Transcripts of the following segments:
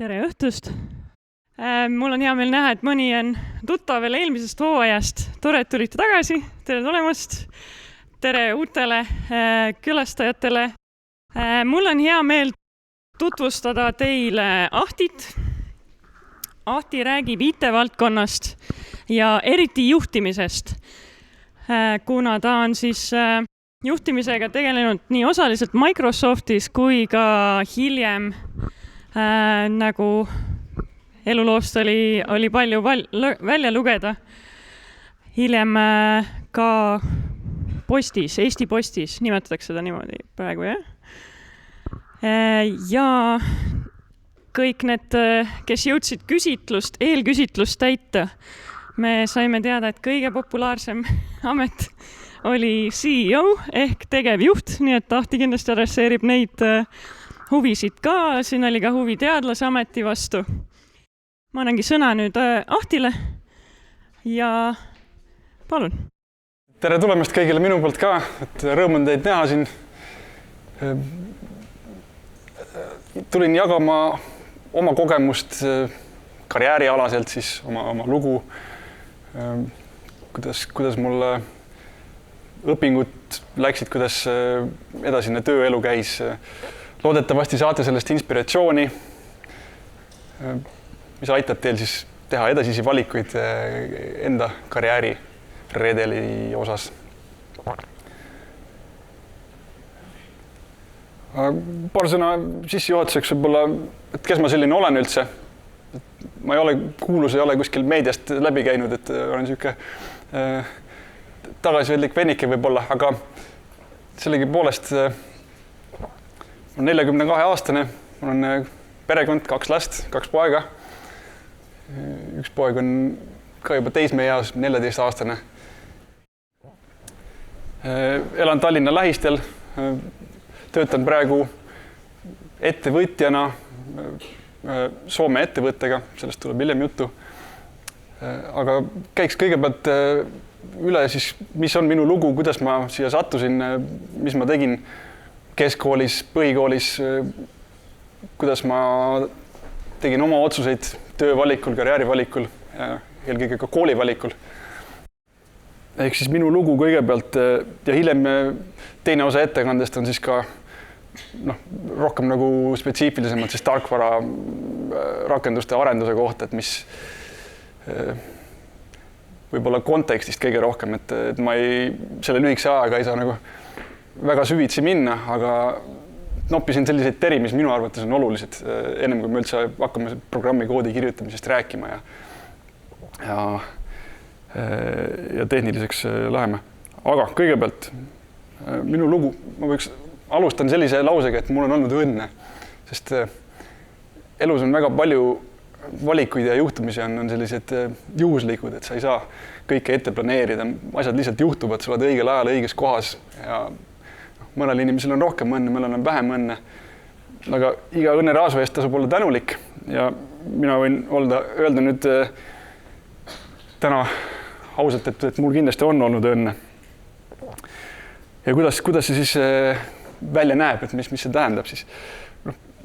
Tere õhtust! Mul on hea meel näha, et mõni on tuttav veel eelmisest hooajast. Tore, et tulite tagasi. Tere tulemast! Tere uutele külastajatele! Mul on hea meel tutvustada teile Ahtit. Ahti räägib IT-valdkonnast ja eriti juhtimisest, kuna ta on siis juhtimisega tegelenud nii osaliselt Microsoftis kui ka hiljem nagu eluloost oli palju välja lugeda. Hiljem ka Postis, Eesti Postis, nimetatakse seda niimoodi praegu, jah? Ja kõik need, kes jõudsid eelküsitlust täita, me saime teada, et kõige populaarsem amet oli CEO ehk tegevjuht, nii et Ahti kindlasti adresseerib neid huvisid ka. Siin oli ka huvi teadlase ameti vastu. Ma annangi sõna nüüd Ahtile ja palun. Tere tulemast kõigile minu poolt ka, et rõõm on teid näha siin. Tulin jagama oma kogemust karjäärialaselt, siis oma lugu, kuidas mulle õpingud läksid, kuidas edasine tööelu käis. Loodetavasti saate sellest inspiratsiooni, mis aitab teil siis teha edasisi valikuid enda karjääri redeli osas. Paar sõna sissejuhatuseks võib-olla, et kes ma selline olen üldse. Ma ei ole kuskil meediast läbi käinud, et olen siuke tagasivedlik vennike võib-olla, aga sellegipoolest on 42-aastane, mul on perekond, 2 last, 2 poega. Üks poeg on ka juba teismeeas, 14-aastane. Elan Tallinna lähistel, töötan praegu ettevõtjana Soome ettevõttega, sellest tuleb hiljem juttu. Aga käiks kõigepealt üle siis, mis on minu lugu, kuidas ma siia sattusin, mis ma tegin keskkoolis, põhikoolis, kuidas ma tegin oma otsuseid töövalikul, karjäärivalikul ja eelkõige ka koolivalikul. Ehk siis minu lugu kõigepealt ja hiljem teine osa ettekandest on siis ka rohkem nagu spetsiifilisemalt siis tarkvara rakenduste arenduse kohta, et mis võib-olla kontekstist kõige rohkem, et ma selle lühikese ajaga ei saa nagu väga süvitsi minna, aga noppisin selliseid teri, mis minu arvates on olulised, ennem kui me üldse hakkame programmi koodi kirjutamisest rääkima ja tehniliseks läheme. Aga kõigepealt minu lugu, ma alustan sellise lausega, et mul on olnud õnne, sest elus on väga palju valikuid ja juhtumisi on sellised juhuslikud, et sa ei saa kõike ette planeerida, asjad lihtsalt juhtuvad, sa oled õigel ajal õiges kohas ja mõnel inimesel on rohkem õnne, mõnel on vähem õnne, aga iga õnneraasu eest tasub olla tänulik ja mina võin öelda nüüd täna ausalt, et mul kindlasti on olnud õnne. Ja kuidas see siis välja näeb, et mis see tähendab siis?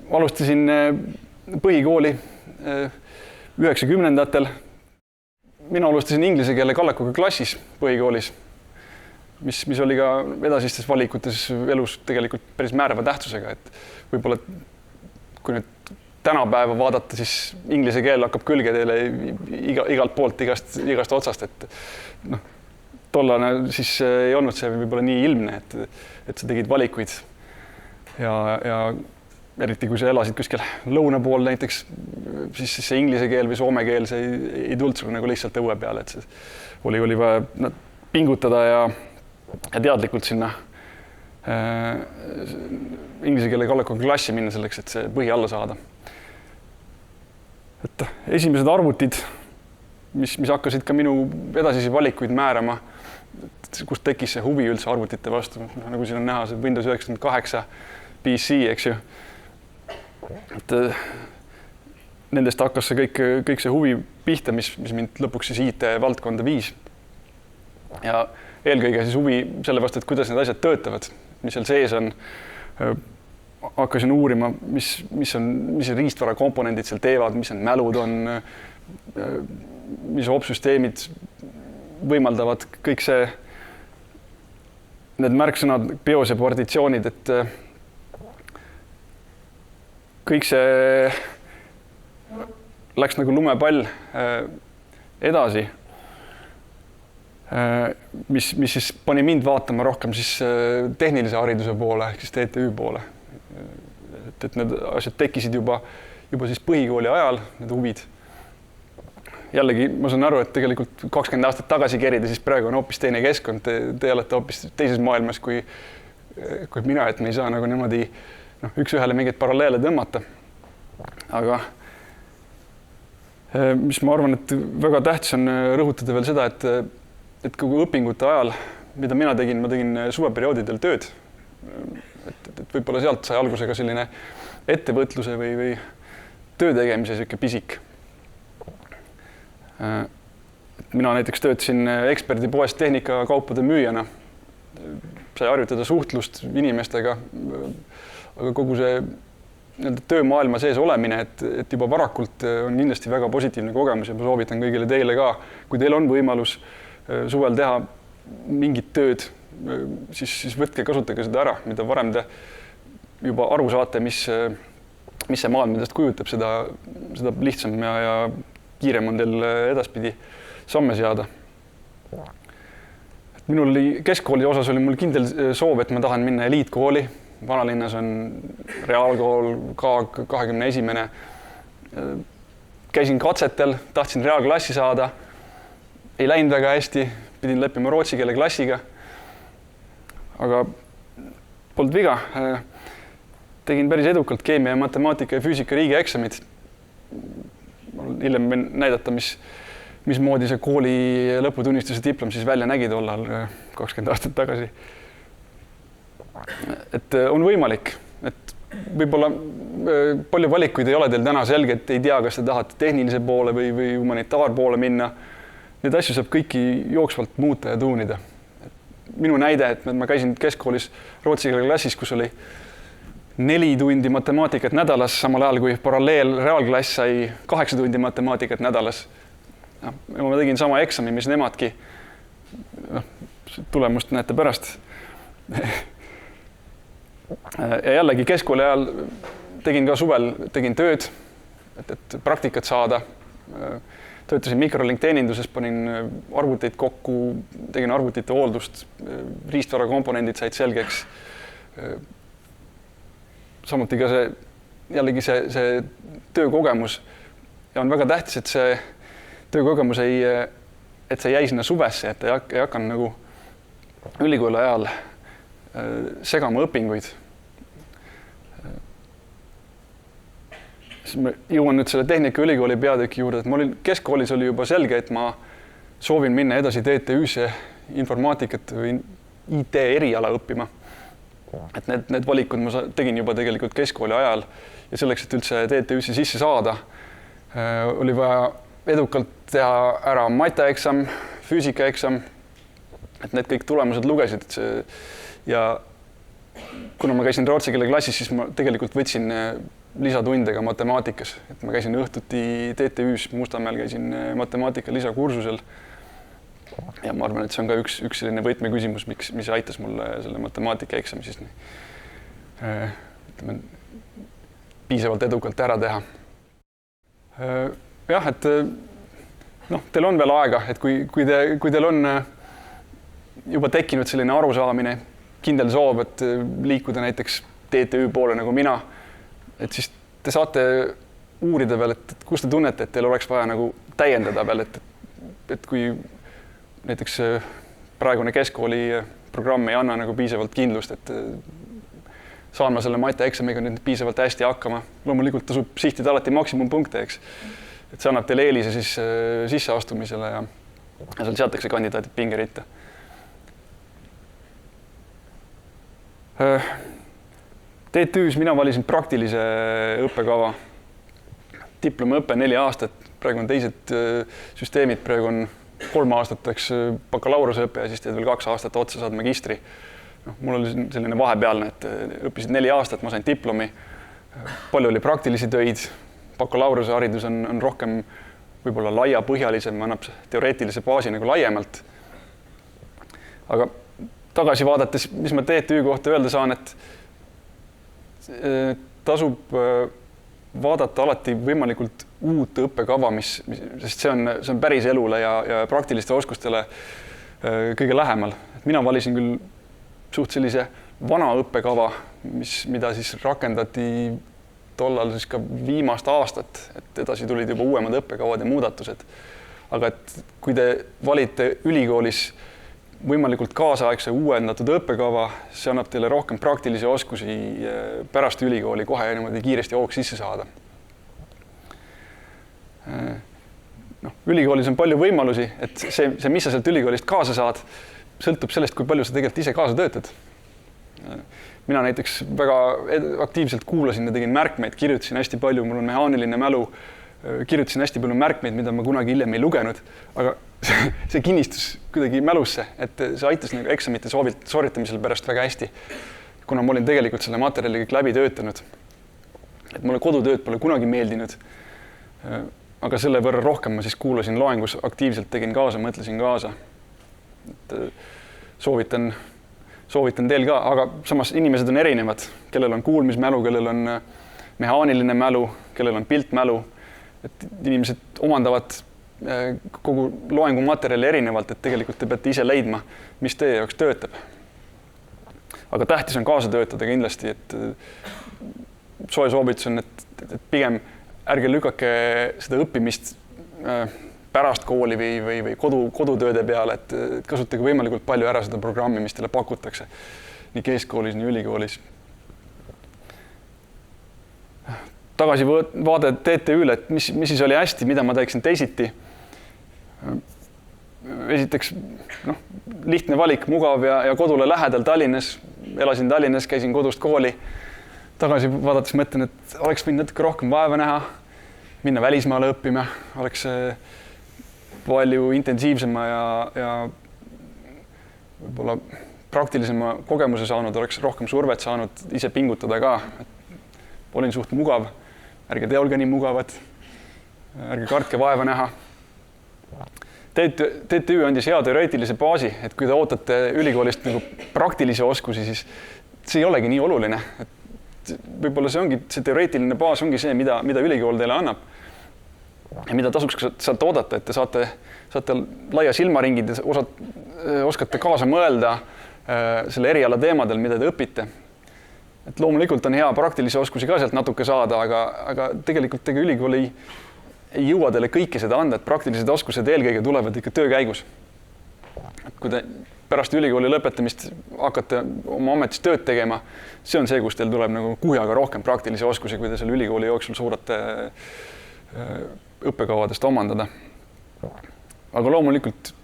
Alustasin põhikooli 90-ndatel. Mina alustasin inglise keele kallakuga klassis põhikoolis, mis oli ka edasistes valikutes elus tegelikult päris määrava tähtsusega, et võib-olla kui nüüd tänapäeva vaadata, siis inglise keel hakkab külge teile igalt poolt, igast otsast, et tollane siis ei olnud see võib-olla nii ilmne, et sa tegid valikuid ja eriti kui sa elasid kuskil lõuna pool näiteks, siis see inglise keel või soome keel, see ei tulnud sulle nagu lihtsalt õue peale, et see oli vaja pingutada ja teadlikult sinna inglise keele kallakuga klassi minna selleks, et see põhi alla saada. Et esimesed arvutid, mis hakkasid ka minu edasisi valikuid määrama, kust tekkis see huvi üldse arvutite vastu, nagu siin on näha, see Windows 98 PC, eks ju. Et nendest hakkas see kõik see huvi pihta, mis mind lõpuks siis IT-valdkonda viis. Ja eelkõige siis huvi selle vastu, et kuidas need asjad töötavad, mis seal sees on. hakkasin uurima, mis riistvara komponendid seal teevad, mis on mälud on, mis opsüsteemid võimaldavad kõik see, need märksõnad, bios ja partitsioonid, et kõik see läks nagu lumepall edasi, mis siis pani mind vaatama rohkem siis tehnilise hariduse poole, ehk siis TTÜ poole. Et need asjad tekkisid juba siis põhikooli ajal, need huvid. Jällegi, ma saan aru, et tegelikult 20 aastat tagasi kerida, siis praegu on hoopis teine keskkond. Te olete hoopis teises maailmas kui mina, et me ei saa nagu niimoodi üks ühele mingeid paralleele tõmmata. Aga mis ma arvan, et väga tähtis on rõhutada veel seda, et kogu õpingute ajal, mida ma tegin suveperioodidel tööd. Et võib-olla sealt sai alguse ka selline ettevõtluse või töö tegemise selline pisik. Mina näiteks töötasin eksperdipoes tehnikakaupade müüjana. Sai harjutada suhtlust inimestega, aga kogu see töömaailma sees olemine, et juba varakult on kindlasti väga positiivne kogemus ja ma soovitan kõigile teile ka, kui teil on võimalus suvel teha mingit tööd, siis võtke, kasutage seda ära, mida varem te juba aru saate, mis see maailm endast kujutab, seda lihtsam ja kiirem on teil edaspidi samme seada. Minul oli keskkooli osas oli mul kindel soov, et ma tahan minna eliitkooli. Vanalinnas on reaalkool, Kaag 21. Käisin katsetel, tahtsin reaalklassi saada. Ei läinud väga hästi, pidin leppima rootsi keele klassiga. Aga polnud viga. Tegin päris edukalt keemia ja matemaatika ja füüsika riigieksamid. Hiljem näidata, mismoodi see kooli lõputunnistuse diplom siis välja nägi tollal 20 aastat tagasi. Et on võimalik, et võib-olla palju valikuid ei ole teil täna selge, et ei tea, kas te tahate tehnilise poole või humanitaarpoole minna. Need asju saab kõiki jooksvalt muuta ja tuunida. Minu näide, et ma käisin keskkoolis rootsi keele klassis, kus oli 4 tundi matemaatikat nädalas, samal ajal kui paralleel reaalklass sai 8 tundi matemaatikat nädalas. Ma tegin sama eksami, mis nemadki. Tulemust näete pärast. Ja jällegi keskkooli ajal tegin ka suvel, tegin tööd, et praktikat saada. Töötasin mikrolink teeninduses, panin arvuteid kokku, tegin arvutite hooldust, riistvara komponendid said selgeks. Samuti ka see töökogemus ja on väga tähtis, et see töökogemus et see jäi sinna suvesse, et ei hakanud nagu ülikooli ajal segama õpinguid. Siis ma jõuan nüüd selle Tehnikaülikooli peatüki juurde, et mul keskkoolis oli juba selge, et ma soovin minna edasi TTÜ-sse informaatikat või IT eriala õppima. Et need valikud ma tegin juba tegelikult keskkooli ajal ja selleks, et üldse TTÜ-sse sisse saada, oli vaja edukalt teha ära matjaeksam, füüsikaeksam, et need kõik tulemused lugesid. Ja kuna ma käisin rootsi keele klassis, siis ma tegelikult võtsin lisatundega matemaatikas. Et ma käisin õhtuti TTÜ-s Mustamäel, käisin matemaatika lisakursusel. Ja ma arvan, et see on ka üks selline võtmeküsimus, mis aitas mulle selle matemaatika eksami siis piisavalt edukalt ära teha. Jah, et teil on veel aega, et kui teil on juba tekkinud selline arusaamine, kindel soov, et liikuda näiteks TTÜ poole nagu mina, et siis te saate uurida veel, et kus te tunnete, et teil oleks vaja nagu täiendada veel, et kui näiteks praegune keskkooli programm ei anna nagu piisavalt kindlust, et saan ma selle matjaeksamiga nüüd piisavalt hästi hakkama. Loomulikult tasub sihtida alati maksimumpunkte, eks. Et see annab teile eelise siis sisseastumisele ja seal seatakse kandidaadid pingeritta. TTÜ-s mina valisin praktilise õppekava. Diplomiõpe 4 aastat, praegu on teised süsteemid, praegu on 3 aastat bakalaureuseõpe ja siis teed veel 2 aastat otsa saad magistri. mul oli selline vahepealne, et õppisid 4 aastat, ma sain diplomi, palju oli praktilisi töid, bakalaureuse haridus on rohkem võib-olla laiapõhjalisem, annab teoreetilise baasi nagu laiemalt. Aga tagasi vaadates, mis ma TTÜ kohta öelda saan, et tasub vaadata alati võimalikult uut õppekava, sest see on päris elule ja praktiliste oskustele kõige lähemal. Mina valisin küll suht sellise vana õppekava, mida siis rakendati tollal siis ka viimast aastat, et edasi tulid juba uuemad õppekavad ja muudatused. Aga et kui te valite ülikoolis võimalikult kaasaegse uuendatud õppekava, see annab teile rohkem praktilisi oskusi pärast ülikooli kohe niimoodi kiiresti hoogs sisse saada. Ülikoolis on palju võimalusi, et see, mis sa sealt ülikoolist kaasa saad, sõltub sellest, kui palju sa tegelikult ise kaasa töötad. Mina näiteks väga aktiivselt kuulasin ja tegin märkmeid, kirjutasin hästi palju, mul on mehaaniline mälu, kirjutasin hästi palju märkmeid, mida ma kunagi hiljem ei lugenud, aga see kinnistus kuidagi mälusse, et see aitas nagu eksamite sooritamisel pärast väga hästi, kuna ma olin tegelikult selle materjali kõik läbi töötanud. Et mulle kodutööd pole kunagi meeldinud, aga selle võrra rohkem ma siis kuulasin loengus, aktiivselt tegin kaasa, mõtlesin kaasa. Et soovitan teil ka, aga samas inimesed on erinevad, kellel on kuulmismälu, kellel on mehaaniline mälu, kellel on piltmälu, et inimesed omandavad kogu loengu materjali erinevalt, et tegelikult te peate ise leidma, mis teie jaoks töötab. Aga tähtis on kaasa töötada kindlasti, et soe soovitus on, et pigem ärge lükake seda õppimist pärast kooli või kodutööde peale, et kasutage võimalikult palju ära seda programmi, mis teile pakutakse nii keskkoolis, nii ülikoolis. Tagasi vaade TTÜ-le, et mis siis oli hästi, mida ma teeksin teisiti. Esiteks, lihtne valik, mugav ja kodule lähedal Tallinnas. Elasin Tallinnas, käisin kodust kooli. Tagasi vaadates mõtlen, et oleks võinud natuke rohkem vaeva näha, minna välismaale õppima, oleks palju intensiivsema ja võib-olla praktilisema kogemuse saanud, oleks rohkem survet saanud ise pingutada ka. Olin suht mugav, ärge te olge nii mugavad, ärge kartke vaeva näha. TTÜ andis hea teoreetilise baasi, et kui te ootate ülikoolist nagu praktilisi oskusi, siis see ei olegi nii oluline. Võib-olla see teoreetiline baas ongi see, mida ülikool teile annab ja mida tasuks sealt oodata, et te saate laia silmaringid ja oskate kaasa mõelda selle eriala teemadel, mida te õpite. Et loomulikult on hea praktilisi oskusi ka sealt natuke saada, aga tegelikult ülikool ei jõua teile kõike seda anda, et praktilised oskused eelkõige tulevad ikka töö käigus. Kui te pärast ülikooli lõpetamist hakkate oma ametis tööd tegema, see on see, kus teil tuleb nagu kuhjaga rohkem praktilisi oskusi, kui te selle ülikooli jooksul suudate õppekavadest omandada. Aga loomulikult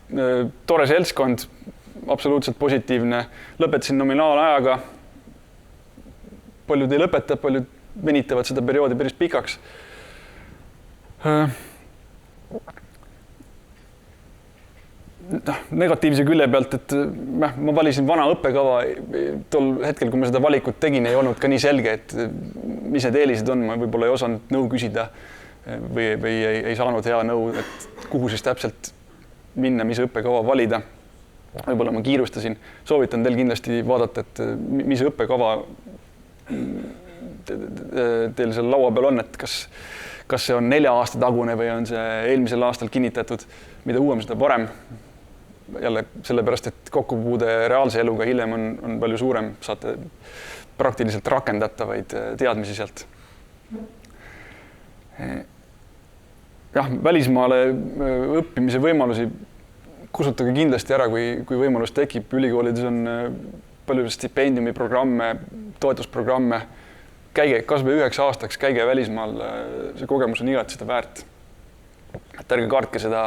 tore seltskond, absoluutselt positiivne, lõpetasin nominaalajaga, paljud ei lõpeta, paljud venitavad seda perioodi päris pikaks. Negatiivse külje pealt, et ma valisin vana õppekava, tol hetkel, kui ma seda valikut tegin, ei olnud ka nii selge, et mis need eelised on, ma võib-olla ei osanud nõu küsida või ei saanud hea nõu, et kuhu siis täpselt minna, mis õppekava valida. Võib-olla ma kiirustasin, soovitan teil kindlasti vaadata, et mis õppekava teil seal laua peal on, et kas see on 4 aasta tagune või on see eelmisel aastal kinnitatud, mida uuem seda parem. Jälle sellepärast, et kokkupuude reaalse eluga hiljem on palju suurem, saate praktiliselt rakendatavaid teadmisi sealt. Jah, välismaale õppimise võimalusi kusutage kindlasti ära, kui võimalus tekib. Ülikoolides on palju stipendiumiprogramme, toetusprogramme. Käige kas või 9 aastaks, käige välismaal, see kogemus on igati seda väärt. Et ärge kartke seda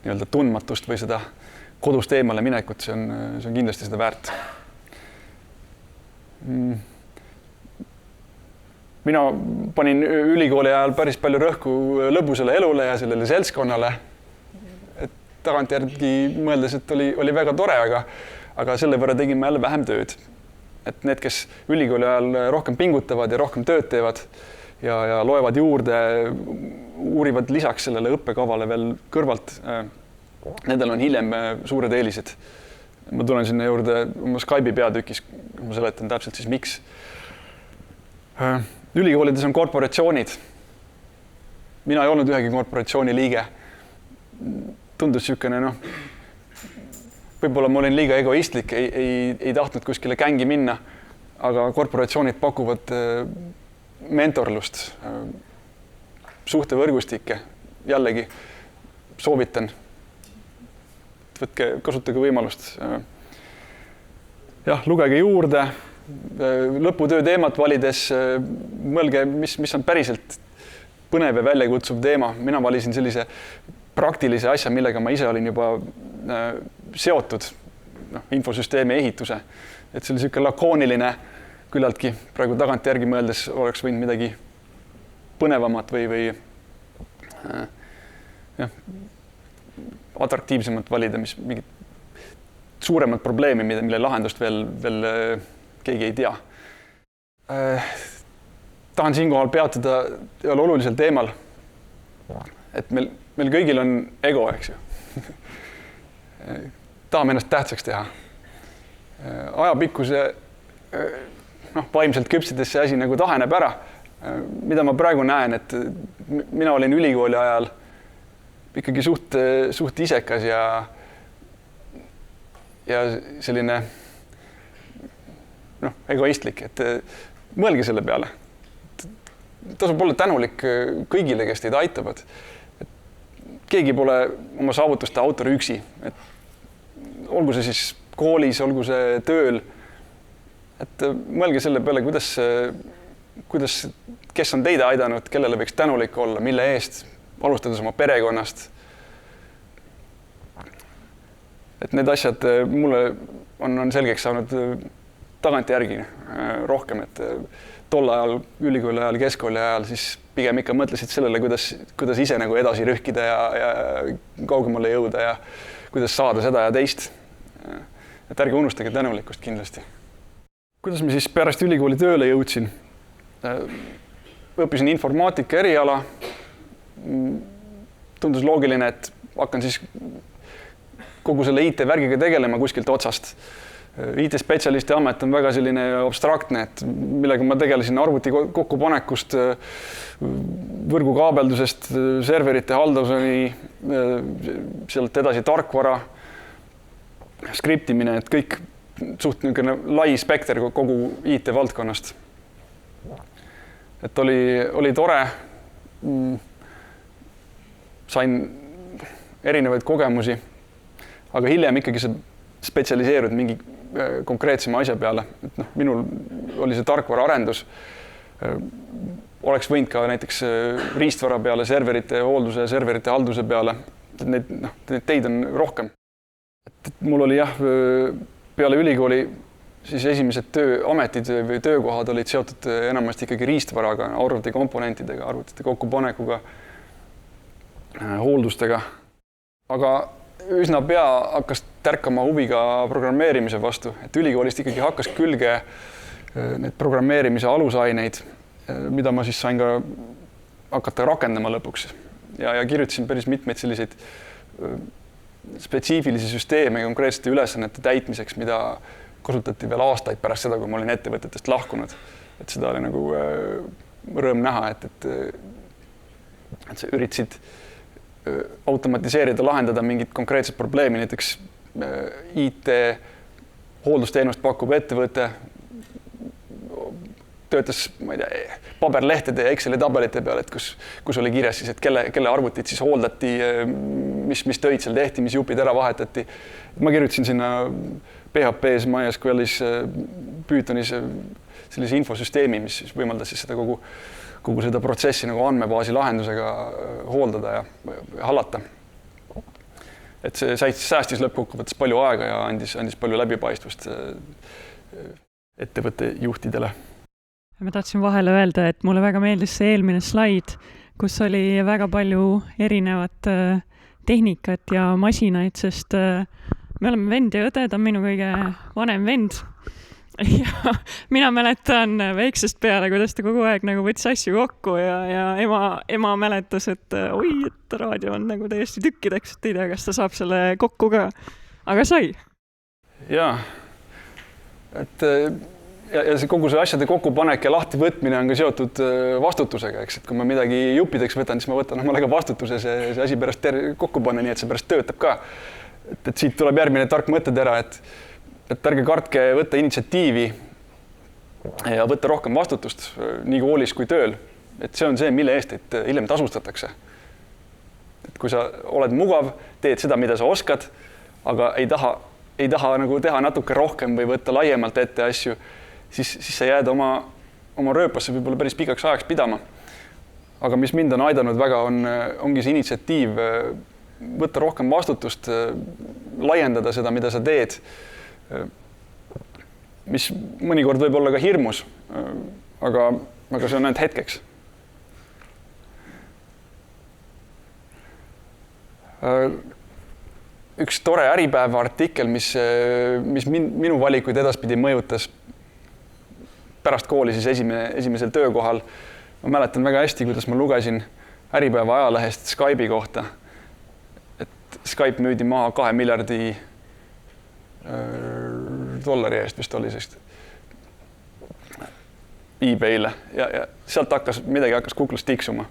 nii-öelda tundmatust või seda kodust eemale minekut, see on kindlasti seda väärt. Mina panin ülikooli ajal päris palju rõhku lõbusale elule ja sellele seltskonnale. Et tagantjärgi mõeldes, et oli väga tore, aga selle võrra tegime jälle vähem tööd. Et need, kes ülikooli ajal rohkem pingutavad ja rohkem tööd teevad ja loevad juurde, uurivad lisaks sellele õppekavale veel kõrvalt, nendel on hiljem suured eelised. Ma tulen sinna juurde oma Skype'i peatükis, ma seletan täpselt siis miks. Ülikoolides on korporatsioonid. Mina ei olnud ühegi korporatsiooni liige. Tundus sükene, võib-olla ma olin liiga egoistlik, ei tahtnud kuskile kängi minna, aga korporatsioonid pakuvad mentorlust, suhtevõrgustikke. Jällegi soovitan, kasutage võimalust. Jah, lugege juurde, lõputöö teemat valides, mõelge, mis on päriselt põnev ja väljakutsuv teema. Mina valisin sellise praktilise asja, millega ma ise olin juba seotud, infosüsteemi ehituse. Et see oli selline lakooniline küllaltki, praegu tagantjärgi mõeldes oleks võinud midagi põnevamat või atraktiivsemat valida, mis mingit suuremat probleemi, mille lahendust veel keegi ei tea. Tahan siinkohal peatuda olulisel teemal, et meil kõigil on ego, eks ju. Tahame ennast tähtsaks teha. Ajapikkuse vaimselt küpsides see asi nagu taheneb ära. Mida ma praegu näen, et mina olin ülikooli ajal ikkagi suht isekas ja selline egoistlik, et mõelge selle peale. Tasub olla tänulik kõigile, kes teid aitavad. Keegi pole oma saavutuste autor üksi. Et olgu see siis koolis, olgu see tööl. Et mõelge selle peale, kuidas, kes on teid aidanud, kellele võiks tänulik olla, mille eest, alustades oma perekonnast. Et need asjad mulle on selgeks saanud tagantjärgi rohkem, et tol ajal, ülikooli ajal, keskkooli ajal, siis pigem ikka mõtlesid sellele, kuidas ise nagu edasi rühkida ja kaugemale jõuda ja kuidas saada seda ja teist. Et ärge unustage tänulikkust kindlasti. Kuidas ma siis pärast ülikooli tööle jõudsin? Õppisin informaatika eriala. Tundus loogiline, et hakkan siis kogu selle IT-värgiga tegelema kuskilt otsast. IT-spetsialisti amet on väga selline abstraktne, et millega ma tegelesin arvuti kokkupanekust, võrgukaabeldusest, serverite halduseni, sealt edasi tarkvara, skriptimine, et kõik suht niisugune lai spekter kogu IT-valdkonnast. Et oli tore, sain erinevaid kogemusi, aga hiljem ikkagi see spetsialiseerud mingi konkreetsema asja peale. Et minul oli see tarkvara arendus. Oleks võinud ka näiteks riistvara peale, serverite hoolduse ja serverite halduse peale. Need teid on rohkem. Et mul oli peale ülikooli siis esimesed tööametid või töökohad olid seotud enamasti ikkagi riistvaraga, arvuti komponentidega, arvutite kokkupanekuga, hooldustega. Aga üsna pea hakkas tärkama huviga programmeerimise vastu, et ülikoolist ikkagi hakkas külge need programmeerimise alusaineid, mida ma siis sain ka hakata rakendama lõpuks. Ja kirjutasin päris mitmeid selliseid spetsiifilisi süsteeme konkreetsete ülesannete täitmiseks, mida kasutati veel aastaid pärast seda, kui ma olin ettevõtetest lahkunud. Et seda oli nagu rõõm näha, et sa üritasid automatiseerida, lahendada mingit konkreetset probleemi, näiteks IT hooldusteenust pakub ettevõte, töötas, ma ei tea, paberlehtede ja Exceli tabelite peal, et kus oli kirjas siis, et kelle arvutit siis hooldati, mis töid seal tehti, mis jupid ära vahetati. Ma kirjutasin sinna PHP-s, MySQL-is, Pythonis sellise infosüsteemi, mis võimaldas siis seda kogu seda protsessi nagu andmebaasi lahendusega hooldada ja hallata. Et see säästis lõppkokkuvõttes palju aega ja andis palju läbipaistvust ettevõtte juhtidele. Ma tahtsin vahele öelda, et mulle väga meeldis see eelmine slaid, kus oli väga palju erinevat tehnikat ja masinaid, sest me oleme vend ja õde, ta on minu kõige vanem vend. Ja mina mäletan väiksest peale, kuidas ta kogu aeg nagu võttis asju kokku ja ema mäletas, et oi, et raadio on nagu täiesti tükkideks, et ei tea, kas ta saab selle kokku ka. Aga sai. Jaa, et ja see kogu see asjade kokkupanek ja lahti võtmine on ka seotud vastutusega, eks, et kui ma midagi juppideks võtan, siis ma võtan omale ka vastutuse see asi pärast kokku panna, nii et see pärast töötab ka. Et siit tuleb järgmine tark mõttetera, et ärge kartke võtta initsiatiivi ja võtta rohkem vastutust nii koolis kui tööl. Et see on see, mille eest, et hiljem tasustatakse. Et kui sa oled mugav, teed seda, mida sa oskad, aga ei taha nagu teha natuke rohkem või võtta laiemalt ette asju, siis sa jääd oma rööpasse võib-olla päris pikaks ajaks pidama. Aga mis mind on aidanud väga, ongi see initsiatiiv, võtta rohkem vastutust, laiendada seda, mida sa teed, mis mõnikord võib olla ka hirmus, aga see on ainult hetkeks. Üks tore Äripäeva artikkel, mis minu valikuid edaspidi mõjutas pärast kooli siis esimesel töökohal. Ma mäletan väga hästi, kuidas ma lugesin Äripäeva ajalehest Skype'i kohta, et Skype müüdi maha 2 miljardi dollari eest vist oli sellist eBay'le ja sealt midagi hakkas kuklast tiksuma.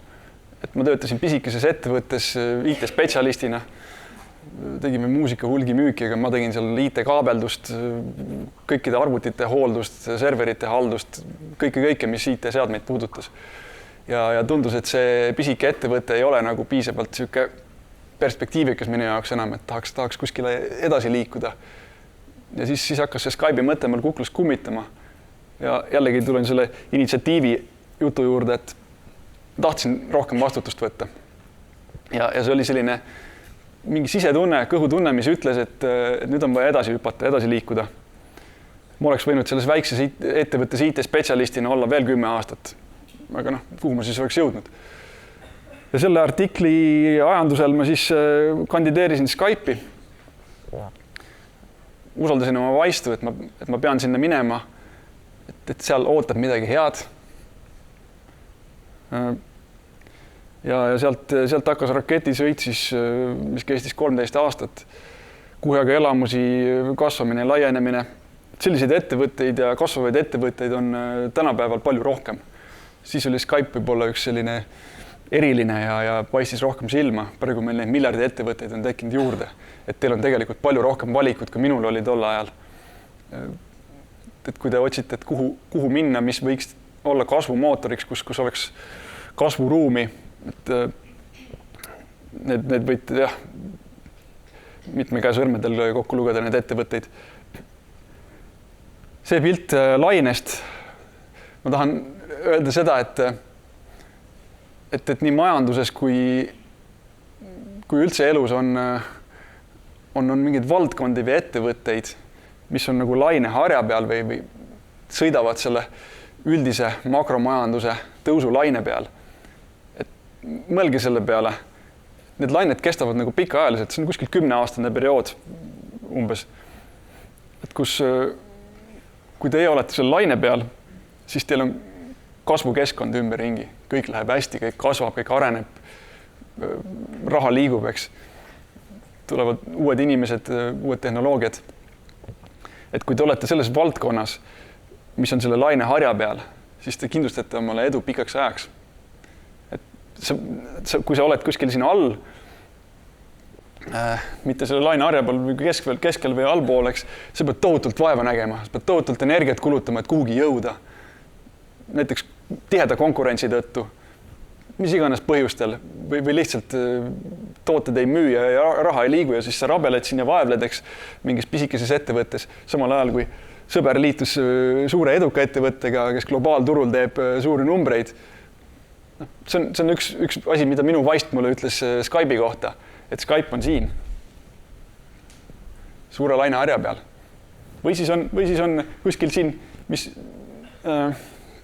Et ma töötasin pisikeses ettevõttes IT-spetsialistina, tegime muusika hulgimüüki, aga ma tegin seal IT-kaabeldust, kõikide arvutite hooldust, serverite haldust, kõike, mis IT-seadmeid puudutas. Ja tundus, et see pisike ettevõte ei ole nagu piisavalt selline perspektiivikas minu jaoks enam, et tahaks kuskile edasi liikuda. Ja siis hakkas see Skype'i mõte mul kuklast kummitama. Ja jällegi tulen selle initsiatiivi jutu juurde, et tahtsin rohkem vastutust võtta. Ja see oli selline mingi sisetunne, kõhutunne, mis ütles, et nüüd on vaja edasi hüpata, edasi liikuda. Ma oleks võinud selles väikses ettevõttes IT-spetsialistina olla veel 10 aastat. Aga kuhu ma siis oleks jõudnud. Ja selle artikli ajandusel ma siis kandideerisin Skype'i. Usaldasin oma vaistu, et ma pean sinna minema, et seal ootab midagi head. Ja sealt hakkas raketisõit, mis kestis 13 aastat. Kuhjaga elamusi, kasvamine, laienemine. Selliseid ettevõtteid ja kasvavaid ettevõtteid on tänapäeval palju rohkem. Siis oli Skype võib-olla üks selline eriline ja paistis rohkem silma. Praegu meil neid miljardi ettevõtteid on tekkinud juurde. Et teil on tegelikult palju rohkem valikut, kui minul oli tol ajal. Et kui te otsite, et kuhu minna, mis võiks olla kasvumootoriks, kus oleks kasvuruumi, et need võite mitme käe sõrmedel kokku lugeda need ettevõtteid. See pilt lainest, ma tahan öelda seda, et nii majanduses kui üldse elus on mingid valdkondi või ettevõtteid, mis on nagu laine harja peal või sõidavad selle üldise makromajanduse tõusu laine peal. Et mõelge selle peale. Need lained kestavad nagu pikaajaliselt, see on kuskil 10-aastane periood umbes. Et kui teie olete selle laine peal, siis teil on kasvukeskkond ümberringi. Kõik läheb hästi, kõik kasvab, kõik areneb, raha liigub, eks. Tulevad uued inimesed, uued tehnoloogiad. Et kui te olete selles valdkonnas, mis on selle laine harja peal, siis te kindlustate omale edu pikaks ajaks. Et kui sa oled kuskil siin all, mitte selle laine harja peal või keskel või allpool, eks, sa pead tohutult vaeva nägema, sa pead tohutult energiat kulutama, et kuhugi jõuda. Näiteks tiheda konkurentsi tõttu, mis iganes põhjustel või lihtsalt tooted ei müü ja raha ei liigu ja siis sa rabeled siin ja vaevled, eks, mingis pisikeses ettevõttes, samal ajal kui sõber liitus suure eduka ettevõttega, kes globaalturul teeb suuri numbreid. See on üks asi, mida minu vaist mulle ütles Skype'i kohta, et Skype on siin suure laine harja peal. Või siis on kuskil siin,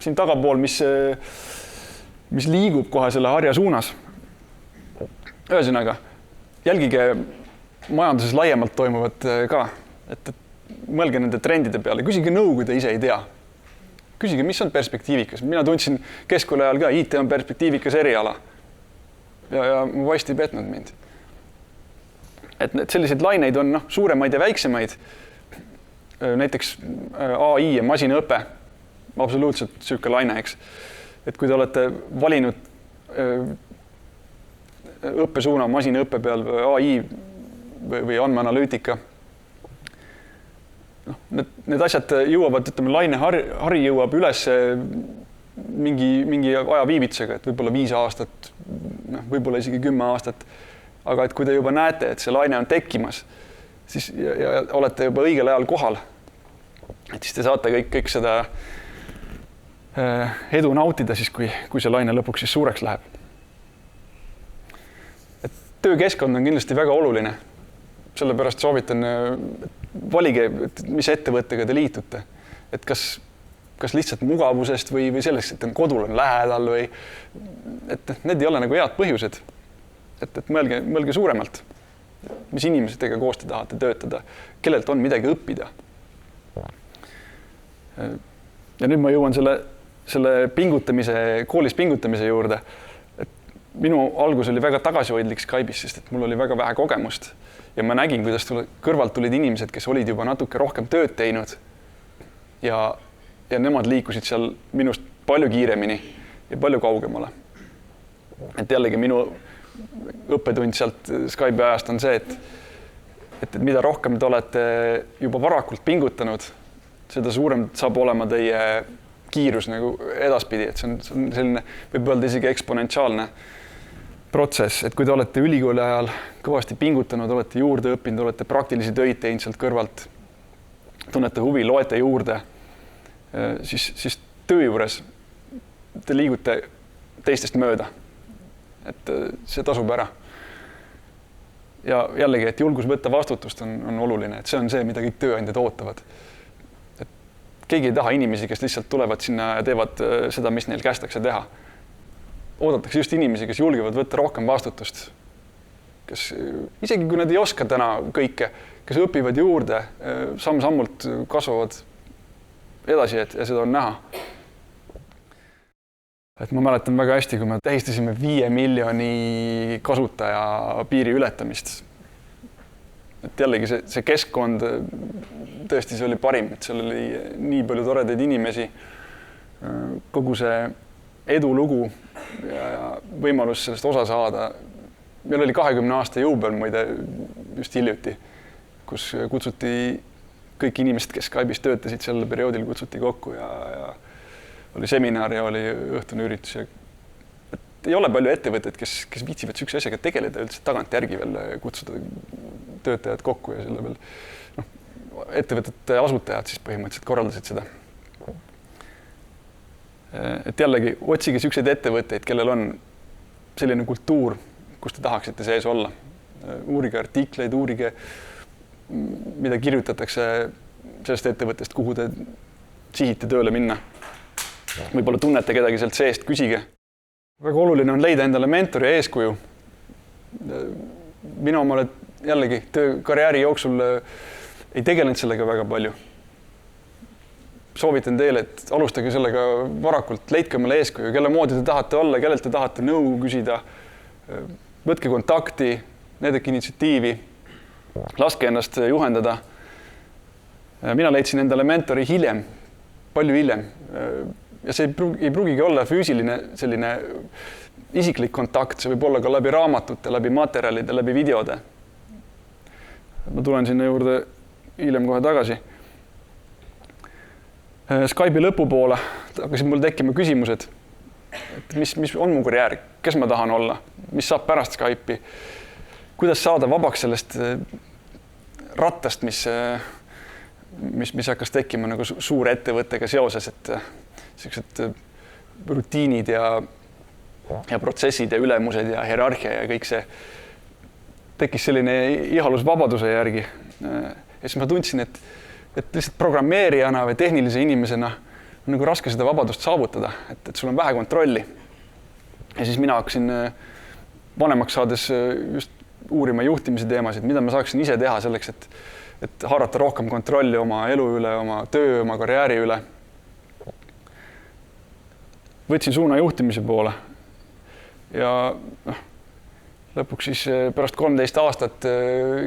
siin tagapool, mis liigub kohe selle harja suunas. Ühesõnaga, jälgige majanduses laiemalt toimuvad ka, et mõelge nende trendide peale, küsige nõu, kui te ise ei tea. Küsige, mis on perspektiivikas. Mina tundsin keskkooli ajal ka, IT on perspektiivikas eriala. Ja mu vaist ei petnud mind. Et selliseid laineid on suuremaid ja väiksemaid. Näiteks AI ja masinaõpe. Absoluutselt süüke laine, eks. Et kui te olete valinud õppesuuna masinaõppe peal või AI või andmeanalüütika, need asjad jõuavad, ütleme, lainehari jõuab üles mingi aja viivitusega, et võib-olla 5 aastat, võib-olla isegi 10 aastat. Aga et kui te juba näete, et see laine on tekkimas, siis ja olete juba õigel ajal kohal, et siis te saate kõik seda edu nautida siis, kui see laine lõpuks siis suureks läheb. Et töökeskkond on kindlasti väga oluline. Sellepärast soovitan, valige, mis ettevõttega te liitute. Et kas lihtsalt mugavusest või selleks, et kodul on lähedal või et need ei ole nagu head põhjused. Et mõelge suuremalt, mis inimestega koos te tahate töötada, kellelt on midagi õppida. Ja nüüd ma jõuan selle koolis pingutamise juurde. Et minu algus oli väga tagasihoidlik Skype'is, sest et mul oli väga vähe kogemust. Ja ma nägin, kuidas kõrvalt tulid inimesed, kes olid juba natuke rohkem tööd teinud ja nemad liikusid seal minust palju kiiremini ja palju kaugemale. Et jällegi minu õppetund sealt Skype'i ajast on see, et mida rohkem te olete juba varakult pingutanud, seda suurem saab olema teie kiirus nagu edaspidi, et see on selline, võib öelda isegi eksponentsiaalne protsess, et kui te olete ülikooli ajal kõvasti pingutanud, olete juurde õppinud, olete praktilisi töid teinud sealt kõrvalt, tunnete huvi, loete juurde, siis töö juures te liigute teistest mööda. Et see tasub ära. Ja jällegi, et julgus võtta vastutust on oluline, et see on see, mida kõik tööandjad ootavad. Et keegi ei taha inimesi, kes lihtsalt tulevad sinna ja teevad seda, mis neil kästakse teha. Oodatakse just inimesi, kes julgevad võtta rohkem vastutust. Kes, isegi kui nad ei oska täna kõike, kes õpivad juurde, samm-sammult kasvavad edasi, ja seda on näha. Et ma mäletan väga hästi, kui me tähistasime 5 miljoni kasutaja piiri ületamist. Et jällegi see keskkond, tõesti see oli parim, et seal oli nii palju toredaid inimesi, kogu see edulugu ja võimalus sellest osa saada. Meil oli 20 aasta jõubel, muide, just hiljuti, kus kutsuti kõik inimesed, kes Skype'is töötasid sellel perioodil, kutsuti kokku ja oli seminar ja oli õhtune üritus. Et ei ole palju ettevõtteid, kes viitsivad sükse asjaga tegeleda üldse tagantjärgi veel kutsuda töötajad kokku ja selle veel ettevõtete asutajad siis põhimõtteliselt korraldasid seda. Et jällegi otsige sükseid ettevõtteid, kellel on selline kultuur, kus te tahaksite sees olla. Uurige artikleid, uurige, mida kirjutatakse sellest ettevõttest, kuhu te sihite tööle minna. Võib-olla tunnete kedagi sealt seest, küsige. Väga oluline on leida endale mentori ja eeskuju. Mina omale jällegi karjääri jooksul ei tegelenud sellega väga palju. Soovitan teile, et alustage sellega varakult, leidke omale eeskuju, kelle moodi te tahate olla, kellelt te tahate nõu küsida, võtke kontakti, näidake initsiatiivi, laske ennast juhendada. Mina leidsin endale mentori hiljem, palju hiljem. Ja see ei pruugigi olla füüsiline selline isiklik kontakt, see võib olla ka läbi raamatute, läbi materjalide, läbi videode. Ma tulen sinna juurde hiljem kohe tagasi. Skype'i lõpupoole hakkasid mul tekkima küsimused, et mis on mu karjäär, kes ma tahan olla, mis saab pärast Skype'i, kuidas saada vabaks sellest rattast, mis hakkas tekkima nagu suure ettevõttega seoses, et sellised rutiinid ja protsessid ja ülemused ja hierarhia ja kõik see tekkis selline ihalus vabaduse järgi. Ja siis ma tundsin, et lihtsalt programmeerijana või tehnilise inimesena on nagu raske seda vabadust saavutada, et sul on vähe kontrolli. Ja siis mina hakkasin vanemaks saades just uurima juhtimise teemasid, mida ma saaksin ise teha selleks, et haarata rohkem kontrolli oma elu üle, oma töö, oma karjääri üle. Võtsin suuna juhtimise poole ja lõpuks siis pärast 13 aastat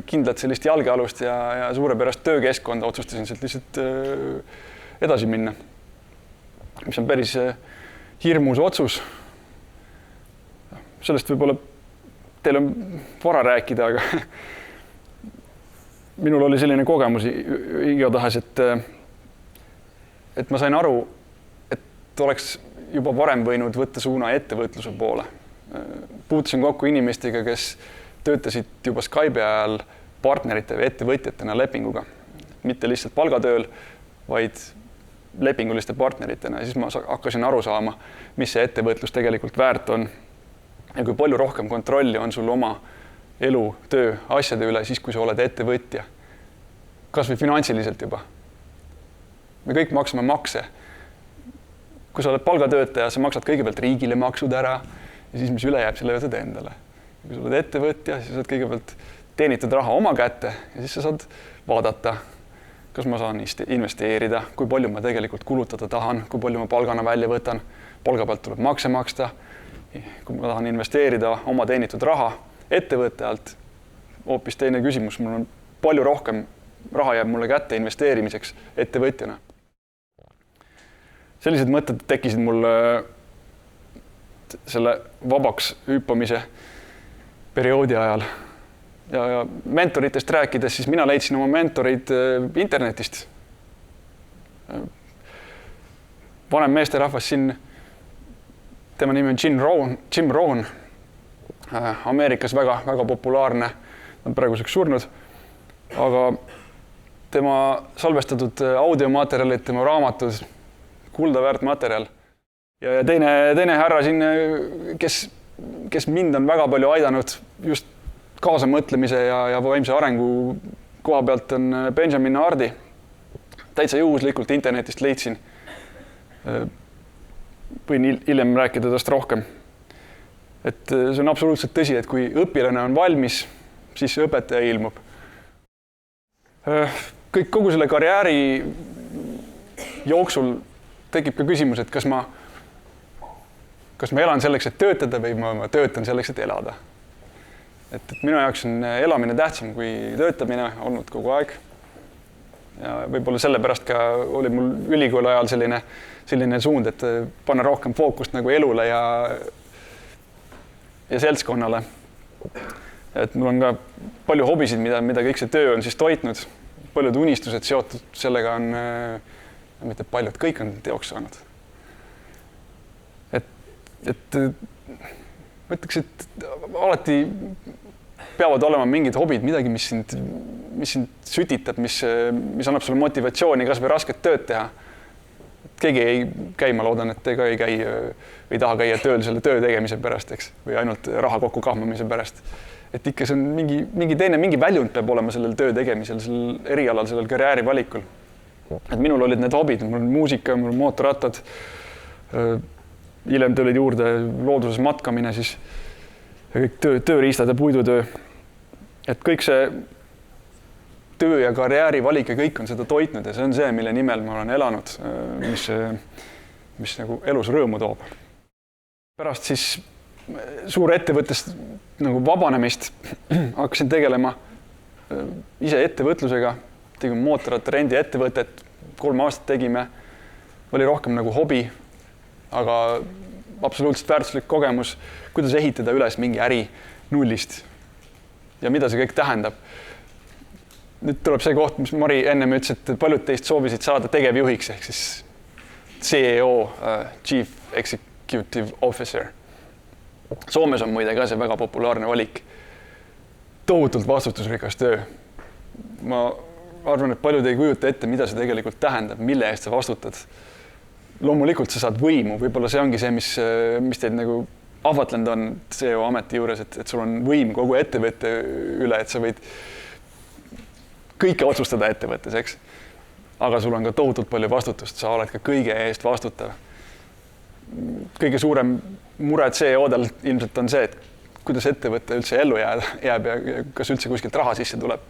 kindlat sellist jalgealust ja suurepärast töökeskkonda otsustasin sealt lihtsalt edasi minna. Mis on päris hirmus otsus. Sellest võib-olla teil on vara rääkida, aga minul oli selline kogemus igatahes, et ma sain aru, et oleks juba varem võinud võtta suuna ettevõtluse poole. Puutusin kokku inimestega, kes töötasid juba Skype'i ajal partnerite või ettevõtjatena lepinguga. Mitte lihtsalt palgatööl, vaid lepinguliste partneritena. Ja siis ma hakkasin aru saama, mis see ettevõtlus tegelikult väärt on. Ja kui palju rohkem kontrolli on sul oma elu, töö, asjade üle, siis kui sa oled ettevõtja. Kas või finantsiliselt juba. Me kõik maksame makse. Kui sa oled palgatöötaja, sa maksad kõigepealt riigile maksud ära ja siis mis üle jääb, selle võtad endale. Kui sa oled ettevõtja, siis saad kõigepealt teenitud raha oma kätte ja siis sa saad vaadata, kas ma saan investeerida, kui palju ma tegelikult kulutada tahan, kui palju ma palgana välja võtan, palga pealt tuleb makse maksta, kui ma tahan investeerida oma teenitud raha ettevõtte alt, hoopis teine küsimus, mul on palju rohkem raha jääb mulle kätte investeerimiseks ettevõtjana. Sellised mõtted tekkisid mul selle vabaks hüppamise perioodi ajal. Ja mentoritest rääkides, siis mina leidsin oma mentorid internetist. Vanem meesterahvas siin, tema nimi on Jim Rohn, Ameerikas väga populaarne, on praeguseks surnud, aga tema salvestatud audiomaterjalid, tema raamatud, kuldaväärt materjal. Ja teine härra siin, kes mind on väga palju aidanud just kaasamõtlemise ja vaimse arengu koha pealt on Benjamin Hardy. Täitsa juhuslikult internetist leidsin. Võin hiljem rääkida tast rohkem. Et see on absoluutselt tõsi, et kui õpilane on valmis, siis õpetaja ilmub. Kogu selle karjääri jooksul tekib ka küsimus, et kas ma elan selleks, et töötada või ma töötan selleks, et elada. Et minu jaoks on elamine tähtsam kui töötamine olnud kogu aeg. Ja võib-olla sellepärast ka oli mul ülikooli ajal selline suund, et panna rohkem fookust nagu elule ja seltskonnale. Et mul on ka palju hobisid, mida kõik see töö on siis toitnud. Paljud unistused seotud sellega on, mitte paljud, kõik on teoks saanud. Et ma ütleks, et alati peavad olema mingid hobid, midagi, mis sind sütitab, mis annab sulle motivatsiooni kas või rasket tööd teha. Keegi ei käi, ma loodan, et te ka ei taha käia tööl selle töö tegemise pärast, eks, või ainult raha kokku kahmamise pärast. Et ikka see on mingi väljund peab olema sellel töö tegemisel, sellel erialal, sellel karjääri valikul. Et minul olid need hobid, mul on muusika, mul on mootorrattad, hiljem tulid juurde looduses matkamine, siis kõik tööriistad ja puidutöö. Et kõik see töö ja karjääri valik ja kõik on seda toitnud ja see on see, mille nimel ma olen elanud, mis nagu elus rõõmu toob. Pärast siis suure ettevõttest nagu vabanemist hakkasin tegelema ise ettevõtlusega, tegime mootorratta rendi ettevõtet, 3 aastat tegime, oli rohkem nagu hobi, aga absoluutselt väärtuslik kogemus, kuidas ehitada üles mingi äri nullist ja mida see kõik tähendab. Nüüd tuleb see koht, mis Mari enne ütles, et paljud teist soovisid saada tegevjuhiks ehk siis CEO, Chief Executive Officer. Soomes on muide ka see väga populaarne valik. Tohutult vastutusrikas töö. Ma arvan, et paljud ei kujuta ette, mida see tegelikult tähendab, mille eest sa vastutad. Loomulikult sa saad võimu, võib-olla see ongi see, mis teid nagu ahvatlenud on CEO ameti juures, et sul on võim kogu ettevõtte üle, et sa võid kõike otsustada ettevõttes, eks. Aga sul on ka tohutult palju vastutust, sa oled ka kõige eest vastutav. Kõige suurem mure CEO-del ilmselt on see, et kuidas ettevõte üldse ellu jääb ja kas üldse kuskilt raha sisse tuleb.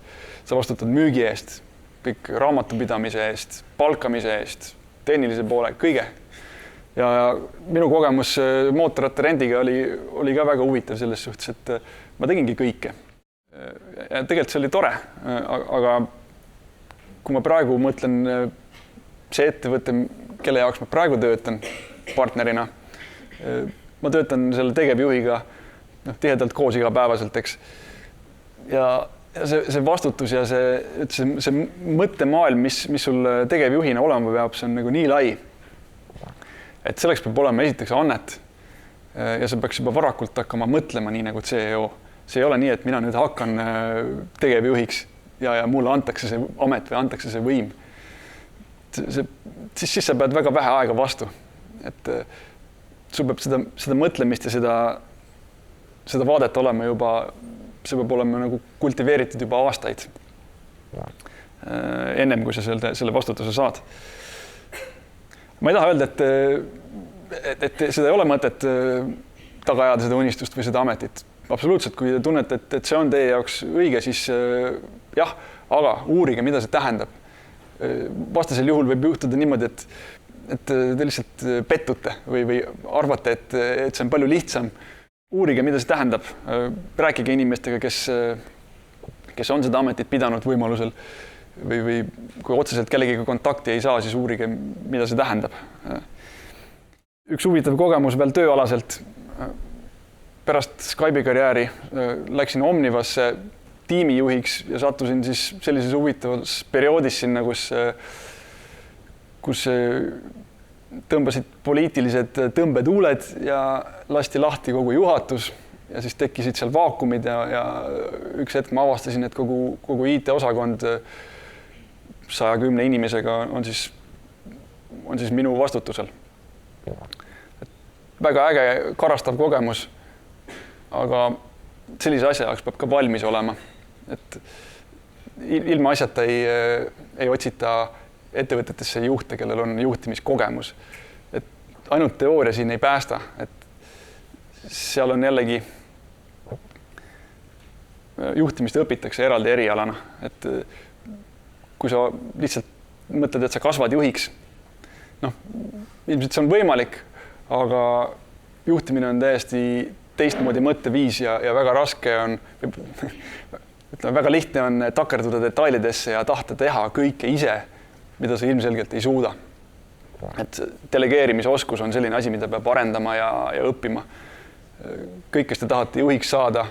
Sa vastutad müügi eest, kõik raamatupidamise eest, palkamise eest, tehnilise poole, kõige. Ja minu kogemus mootorratta rendiga oli ka väga huvitav selles suhtes, et ma tegingi kõike. Ja tegelikult see oli tore, aga kui ma praegu mõtlen see ettevõte, kelle jaoks ma praegu töötan partnerina, ma töötan selle tegevjuhiga tihedalt koos igapäevaselt, eks. Ja see vastutus ja see mõttemaailm, mis sul tegevjuhina olema peab, see on nagu nii lai. Et selleks peab olema esiteks annet ja sa peaks juba varakult hakkama mõtlema nii nagu CEO. See ei ole nii, et mina nüüd hakkan tegevjuhiks ja mulle antakse see amet või antakse see võim. Siis sa pead väga vähe aega vastu. Et sul peab seda mõtlemist ja seda vaadet olema juba, see peab olema nagu kultiveeritud juba aastaid. Ennem kui sa selle vastutuse saad. Ma ei taha öelda, et seda ei ole mõtet taga ajada seda unistust või seda ametit. Absoluutselt, kui te tunnete, et see on teie jaoks õige, siis jah, aga uurige, mida see tähendab. Vastasel juhul võib juhtuda niimoodi, et te lihtsalt pettute või arvate, et see on palju lihtsam. Uurige, mida see tähendab. Rääkige inimestega, kes on seda ametit pidanud võimalusel või kui otseselt kellegiga kontakti ei saa, siis uurige, mida see tähendab. Üks huvitav kogemus veel tööalaselt. Pärast Skype'i karjääri läksin Omnivasse tiimijuhiks ja sattusin siis sellises huvitavas perioodis sinna, kus tõmbasid poliitilised tõmbetuuled ja lasti lahti kogu juhatus ja siis tekkisid seal vaakumid ja üks hetk ma avastasin, et kogu IT-osakond 110 inimesega on siis minu vastutusel. Väga äge, karastav kogemus, aga sellise asja jaoks peab ka valmis olema. Et ilma asjata ei otsita ettevõtetesse juhte, kellel on juhtimiskogemus. Et ainult teooria siin ei päästa. Et seal on jällegi juhtimist õpitakse eraldi erialana. Et kui sa lihtsalt mõtled, et sa kasvad juhiks, ilmselt see on võimalik, aga juhtimine on täiesti teistmoodi mõtteviis ja väga raske on, väga lihtne on takerduda detailidesse ja tahta teha kõike ise, mida sa ilmselgelt ei suuda. Et delegeerimisoskus on selline asi, mida peab arendama ja õppima. Kõik, kes te tahate juhiks saada,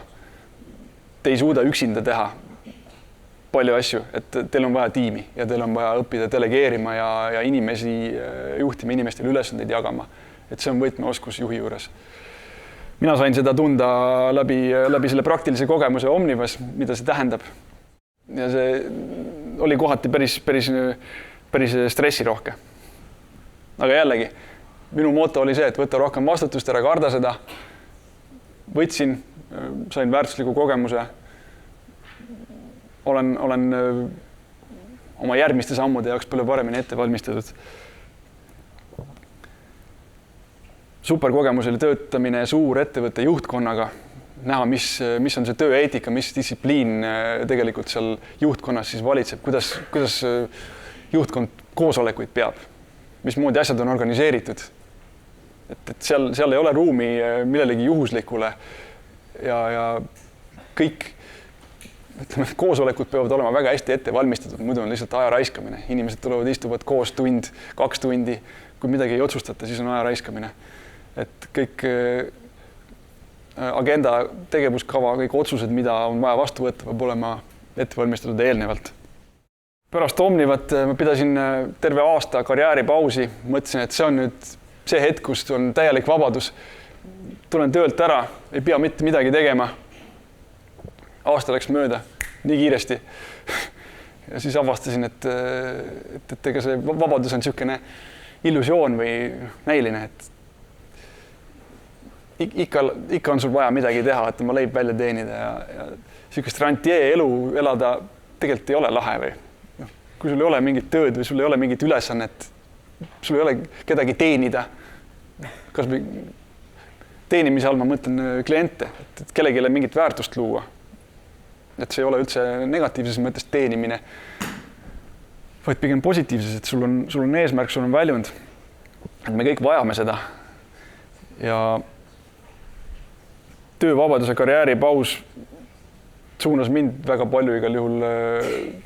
te ei suuda üksinda teha palju asju, et teil on vaja tiimi ja teil on vaja õppida delegeerima ja inimesi juhtima, inimestele ülesandeid jagama. Et see on võtmeoskus juhi juures. Mina sain seda tunda läbi selle praktilise kogemuse Omnivas, mida see tähendab. Ja see oli kohati päris stressirohke. Aga jällegi, minu moto oli see, et võtta rohkem vastutust, ära karda seda. Võtsin, sain väärtusliku kogemuse. Olen oma järgmiste sammude jaoks palju paremini ette valmistatud. Superkogemus oli töötamine suur ettevõtte juhtkonnaga, näha, mis on see tööeetika, mis distsipliin tegelikult seal juhtkonnas siis valitseb, kuidas juhtkond koosolekuid peab, mismoodi asjad on organiseeritud. Et seal ei ole ruumi millelegi juhuslikule ja kõik koosolekud peavad olema väga hästi ette valmistatud, muidu on lihtsalt aja raiskamine. Inimesed tulevad, istuvad koos tund, 2 tundi, kui midagi ei otsustata, siis on aja raiskamine. Et kõik agenda, tegevuskava, kõik otsused, mida on vaja vastu võtta, peab olema ette valmistatud eelnevalt. Pärast Omnivat ma pidasin terve aasta karjääripausi, mõtlesin, et see on nüüd see hetk, kus on täielik vabadus. Tulen töölt ära, ei pea mitte midagi tegema. Aasta läks mööda, nii kiiresti. Ja siis avastasin, et ega see vabadus on niisugune illusioon või näiline, et ikka on sul vaja midagi teha, et oma leib välja teenida ja niisugust rantjee elu elada tegelikult ei ole lahe või. Kui sul ei ole mingit tööd või sul ei ole mingit ülesannet, sul ei ole kedagi teenida, kas või teenimise all ma mõtlen kliente, et kellegile mingit väärtust luua. Et see ei ole üldse negatiivses mõttes teenimine, vaid pigem positiivses, et sul on eesmärk, sul on väljund. Et me kõik vajame seda. Ja töövabaduse karjääripaus suunas mind väga palju igal juhul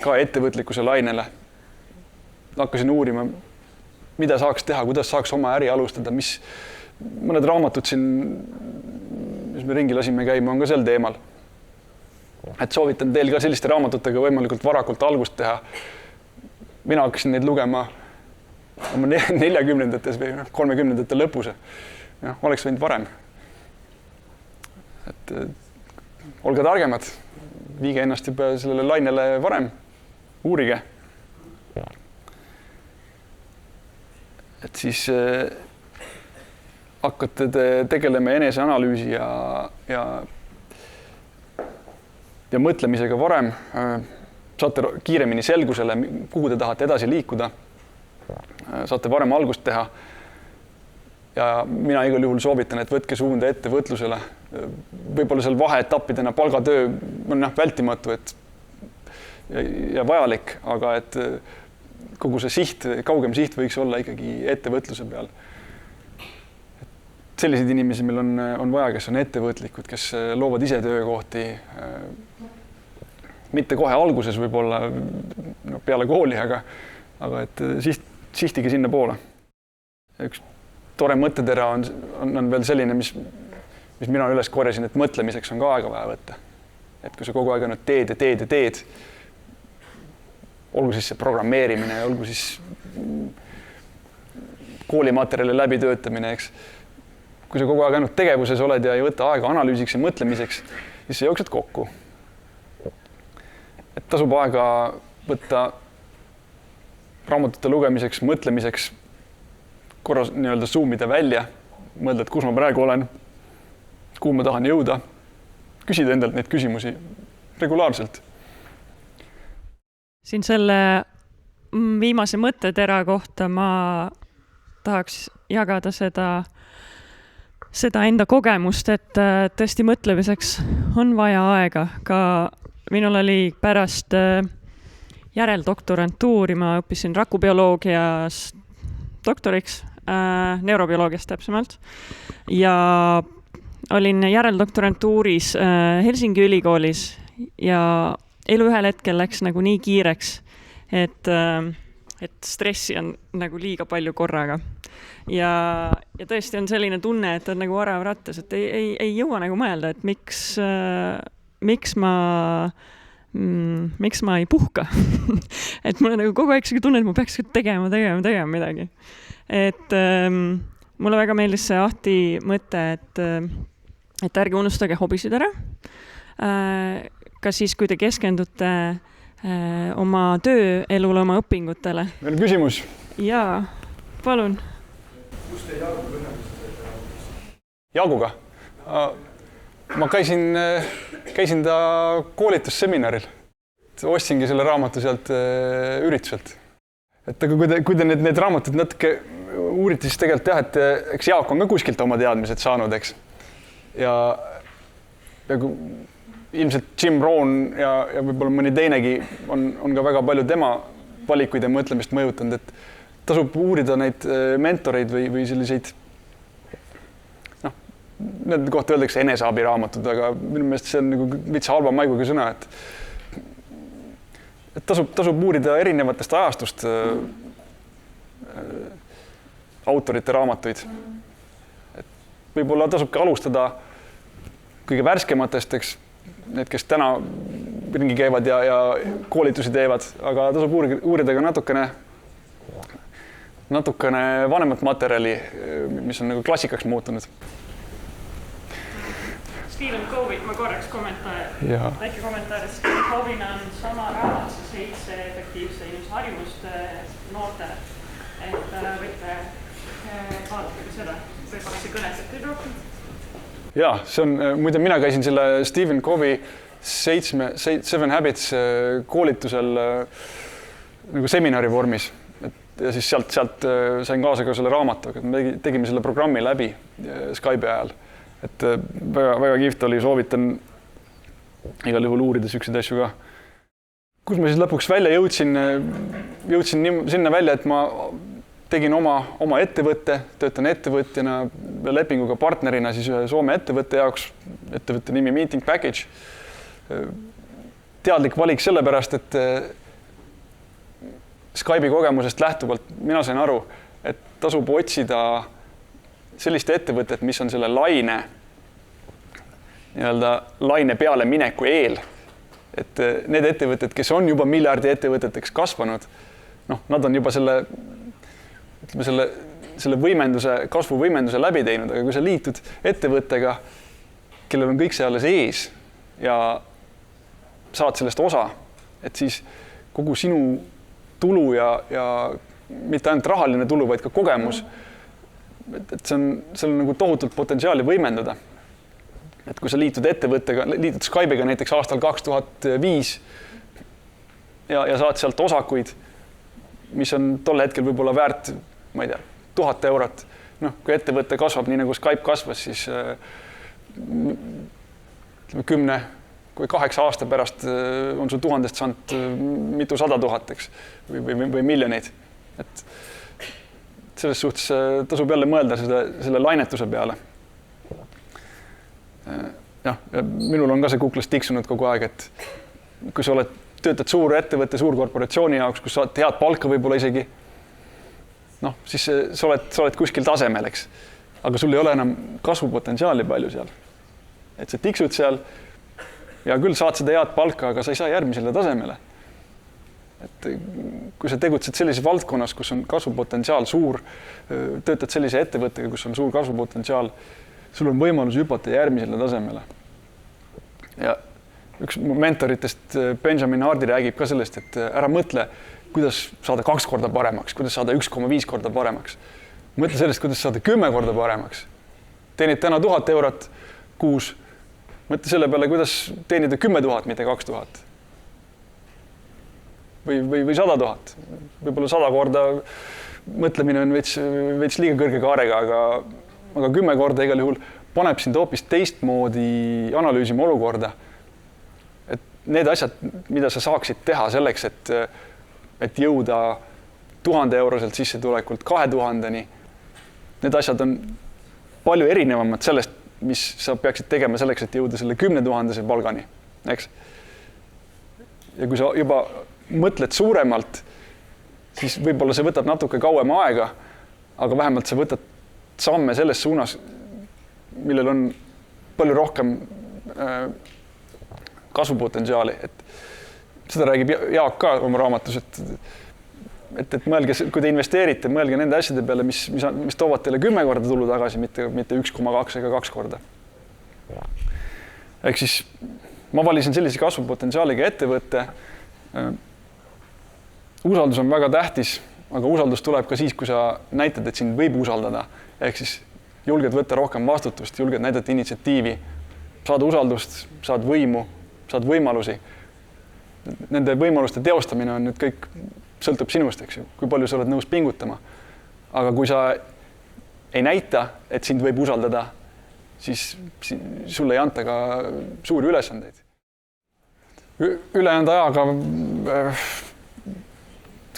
ka ettevõtlikkuse lainele. Hakkasin uurima, mida saaks teha, kuidas saaks oma äri alustada, mis mõned raamatud siin, mis me ringi lasime käima, on ka sel teemal. Et soovitan teil ka selliste raamatutega võimalikult varakult algust teha. Mina hakkasin neid lugema oma 40-ndates või 30-ndate lõpus. Ja, oleks võinud varem. Et olge targemad, viige ennast juba sellele lainele varem, uurige. Et siis hakkate tegelema eneseanalüüsi ja mõtlemisega varem. Saate kiiremini selgusele, kuhu te tahate edasi liikuda. Saate varem algust teha. Ja mina igal juhul soovitan, et võtke suunda ettevõtlusele. Võib-olla seal vaheetappidena palgatöö on vältimatu ja vajalik, aga et kogu see siht, kaugem siht võiks olla ikkagi ettevõtluse peal. Selliseid inimesi meil on vaja, kes on ettevõtlikud, kes loovad ise töökohti. Mitte kohe alguses võib-olla peale kooli, aga et sihtige sinna poole. Üks tore mõttetera on veel selline, mis mina üles korjasin, et mõtlemiseks on ka aega vaja võtta. Et kui sa kogu aeg ainult teed, olgu siis see programmeerimine, olgu siis koolimaterjali läbitöötamine, eks. Kui sa kogu aeg ainult tegevuses oled ja ei võta aega analüüsiks ja mõtlemiseks, siis sa jooksed kokku. Et tasub aega võtta raamatute lugemiseks, mõtlemiseks, korras nii-öelda zoomida välja, mõelda, et kus ma praegu olen, kuhu ma tahan jõuda, küsida endalt neid küsimusi regulaarselt. Siin selle viimase mõttetera kohta ma tahaks jagada seda enda kogemust, et tõesti mõtlemiseks on vaja aega. Ka minul oli pärast järeldoktorantuuri, ma õppisin rakubioloogias doktoriks, neurobioloogias täpsemalt. Ja olin järeldoktorantuuris Helsingi ülikoolis ja elu ühel hetkel läks nagu nii kiireks, et stressi on nagu liiga palju korraga. Ja tõesti on selline tunne, et on nagu varav rattas, et ei jõua nagu mõelda, et miks ma ei puhka. Et mulle nagu kogu aeg tunne, et ma peaks tegema midagi. Et mulle väga meeldis see Ahti mõte, et ärge unustage hobisid ära. Ka siis, kui te keskendute oma tööelule, oma õpingutele. Meil on küsimus. Jaa, palun. Kus te Jaaguga ühendusite? Jaaguga? Ma käisin ta koolitusseminaril. Ostsingi selle raamatu sealt ürituselt. Et aga kui te need raamatud natuke uurite, siis tegelikult jah, et eks Jaak on ka kuskilt oma teadmised saanud, eks. Ja ilmselt Jim Rohn ja võib-olla mõni teinegi on ka väga palju tema valikuid ja mõtlemist mõjutanud, et tasub uurida neid mentoreid või selliseid, need kohta öeldakse eneseabiraamatud, aga minu meelest see on nagu veits halva maiguga sõna, et tasub uurida erinevatest ajastust autorite raamatuid. Et võib-olla tasubki alustada kõige värskematest, eks, need, kes täna ringi käivad ja koolitusi teevad, aga tasub uurida ka natukene vanemat materjali, mis on nagu klassikaks muutunud. Stephen Covey, ma korraks väike kommentaar, et Stephen Covey'na on sama raamat, see 7 efektiivse inimese harjumust noortele. Et võite vaadata ka seda, võib-olla see kõnetab teid rohkem. Jaa, see on, muide mina käisin selle Stephen Covey 7 Habits koolitusel nagu seminari vormis. Ja siis sealt sain kaasa ka selle raamatu, aga me tegime selle programmi läbi Skype'i ajal. et väga kihvt oli, soovitan igal juhul uurida siukseid asju ka. Kus ma siis lõpuks välja jõudsin sinna välja, et ma tegin oma ettevõtte, töötan ettevõtjana lepinguga partnerina siis ühe Soome ettevõtte jaoks, ettevõtte nimi Meeting Package. Teadlik valik sellepärast, et Skype'i kogemusest lähtuvalt mina sain aru, et tasub otsida sellist ettevõtet, mis on selle laine peale mineku eel. Et need ettevõtted, kes on juba miljardi ettevõteteks kasvanud, nad on juba selle kasvuvõimenduse läbi teinud, aga kui sa liitud ettevõttega, kellel on kõik see alles ees ja saad sellest osa, et siis kogu sinu tulu ja mitte ainult rahaline tulu, vaid ka kogemus, et see on nagu tohutult potentsiaali võimenduda. Et kui sa liitud ettevõttega, liitud Skype'iga näiteks aastal 2005 ja saad sealt osakuid, mis on tol hetkel võib-olla väärt, ma ei tea, 1000 eurot. Kui ettevõtte kasvab nii nagu Skype kasvas, siis 8 aasta pärast on sul 1000 saanud mitu 100 000, eks, või miljoneid. Et selles suhtes tasub jälle mõelda selle lainetuse peale. Ja, minul on ka see kuklas tiksunud kogu aeg, et kui sa töötad suur ettevõtte, suur korporatsiooni jaoks, kus saad head palka võib-olla isegi, siis sa oled kuskil tasemel, eks. Aga sul ei ole enam kasvupotentsiaali palju seal. Et sa tiksud seal ja küll saad seda head palka, aga sa ei saa järgmisele tasemele. Et kui sa tegutsed sellises valdkonnas, kus on kasvupotentsiaal suur, töötad sellise ettevõttega, kus on suur kasvupotentsiaal, sul on võimalus hüpata järgmisele tasemele. Ja üks mentoritest Benjamin Hardy räägib ka sellest, et ära mõtle, kuidas saada 2 korda paremaks, kuidas saada 1,5 korda paremaks. Mõtle sellest, kuidas saada 10 korda paremaks. Teenid täna 1000 eurot kuus. Mõtle selle peale, kuidas teenida 10 000, mitte 2000. Või 100 000. Võib-olla 100 korda mõtlemine on veits liiga kõrge kaarega, aga 10 korda igal juhul paneb sind hoopis teistmoodi analüüsima olukorda. Et need asjad, mida sa saaksid teha selleks, et jõuda 1000 euroselt sissetulekult 2000-ni, need asjad on palju erinevamad sellest, mis sa peaksid tegema selleks, et jõuda selle 10 000 palgani. Eks? Ja kui sa juba mõtled suuremalt, siis võib-olla see võtab natuke kauem aega, aga vähemalt sa võtad samme selles suunas, millel on palju rohkem kasvupotentsiaali. Seda räägib Jaak ka oma raamatus, et mõelge, kui te investeerite, mõelge nende asjade peale, mis toovad teile 10 korda tulu tagasi, mitte 1,2 ega 2 korda. Ehk siis ma valisin sellise kasvupotentsiaaliga ettevõtte. Usaldus on väga tähtis, aga usaldus tuleb ka siis, kui sa näitad, et sind võib usaldada. Ehk siis julged võtta rohkem vastutust, julged näidata initsiatiivi, saada usaldust, saad võimu, saad võimalusi. Nende võimaluste teostamine on nüüd kõik sõltub sinust, eks ju, kui palju sa oled nõus pingutama. Aga kui sa ei näita, et sind võib usaldada, siis sulle ei anta ka suuri ülesandeid. Ülejäänud ajaga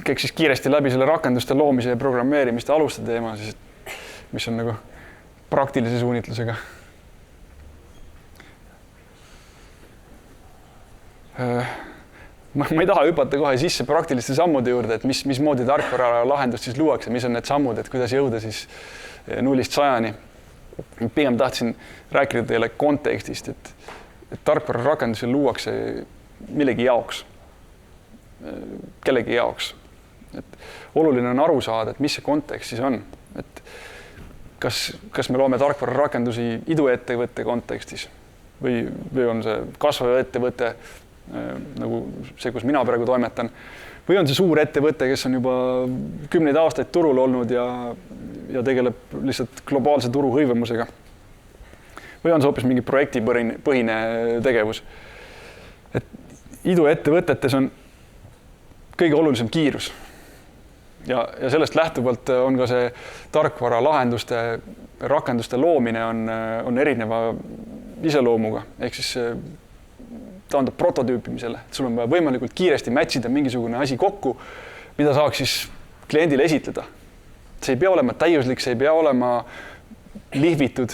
käiks siis kiiresti läbi selle rakenduste loomise ja programmeerimiste aluste teema, mis on nagu praktilise suunitlusega. Ma ei taha hüpata kohe sisse praktiliste sammude juurde, et mismoodi tarkvara lahendust siis luuakse, mis on need sammud, et kuidas jõuda siis 0-st 100-ni. Pigem tahtsin rääkida teile kontekstist, et tarkvara rakendusi luuakse millegi jaoks, kellegi jaoks. Et oluline on aru saada, et mis see kontekst siis on. Et kas me loome tarkvara rakendusi iduettevõtte kontekstis või on see kasvav ettevõte, nagu see, kus mina praegu toimetan, või on see suur ettevõte, kes on juba 10 aastaid turul olnud ja tegeleb lihtsalt globaalse turu hõivemusega. Või on see hoopis mingi projektipõhine tegevus. Et iduettevõtetes on kõige olulisem kiirus. ja sellest lähtuvalt on ka see tarkvara lahenduste, rakenduste loomine on erineva iseloomuga, ehk siis taandub prototüüpimisele, et sul on vaja võimalikult kiiresti matchida mingisugune asi kokku, mida saaks siis kliendile esitleda. See ei pea olema täiuslik, see ei pea olema lihvitud,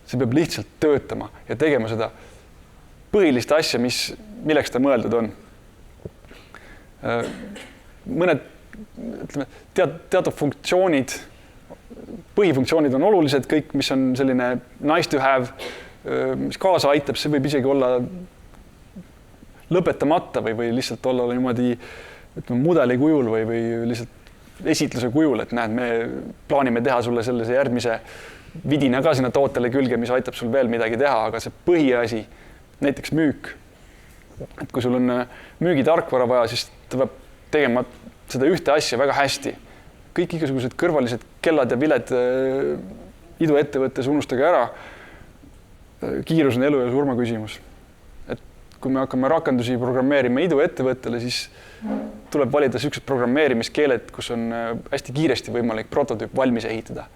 see peab lihtsalt töötama ja tegema seda põhilist asja, milleks ta mõeldud on. Mõned teatud funktsioonid, põhifunktsioonid on olulised, kõik, mis on selline nice to have, mis kaasa aitab, see võib isegi olla lõpetamata või lihtsalt olla niimoodi mudeli kujul või lihtsalt esitluse kujul, et näed, me plaanime teha sulle sellise järgmise vidina ka sinna tootele külge, mis aitab sul veel midagi teha, aga see põhiasi, näiteks müük. Et kui sul on müügitarkvara vaja, siis ta peab tegema seda ühte asja väga hästi. Kõik igasugused kõrvalised kellad ja viled iduettevõttes unustage ära. Kiirus on elu ja surma küsimus. Et kui me hakkame rakendusi programmeerima iduettevõttele, siis tuleb valida sellised programmeerimiskeeled, kus on hästi kiiresti võimalik prototüüp valmis ehitada.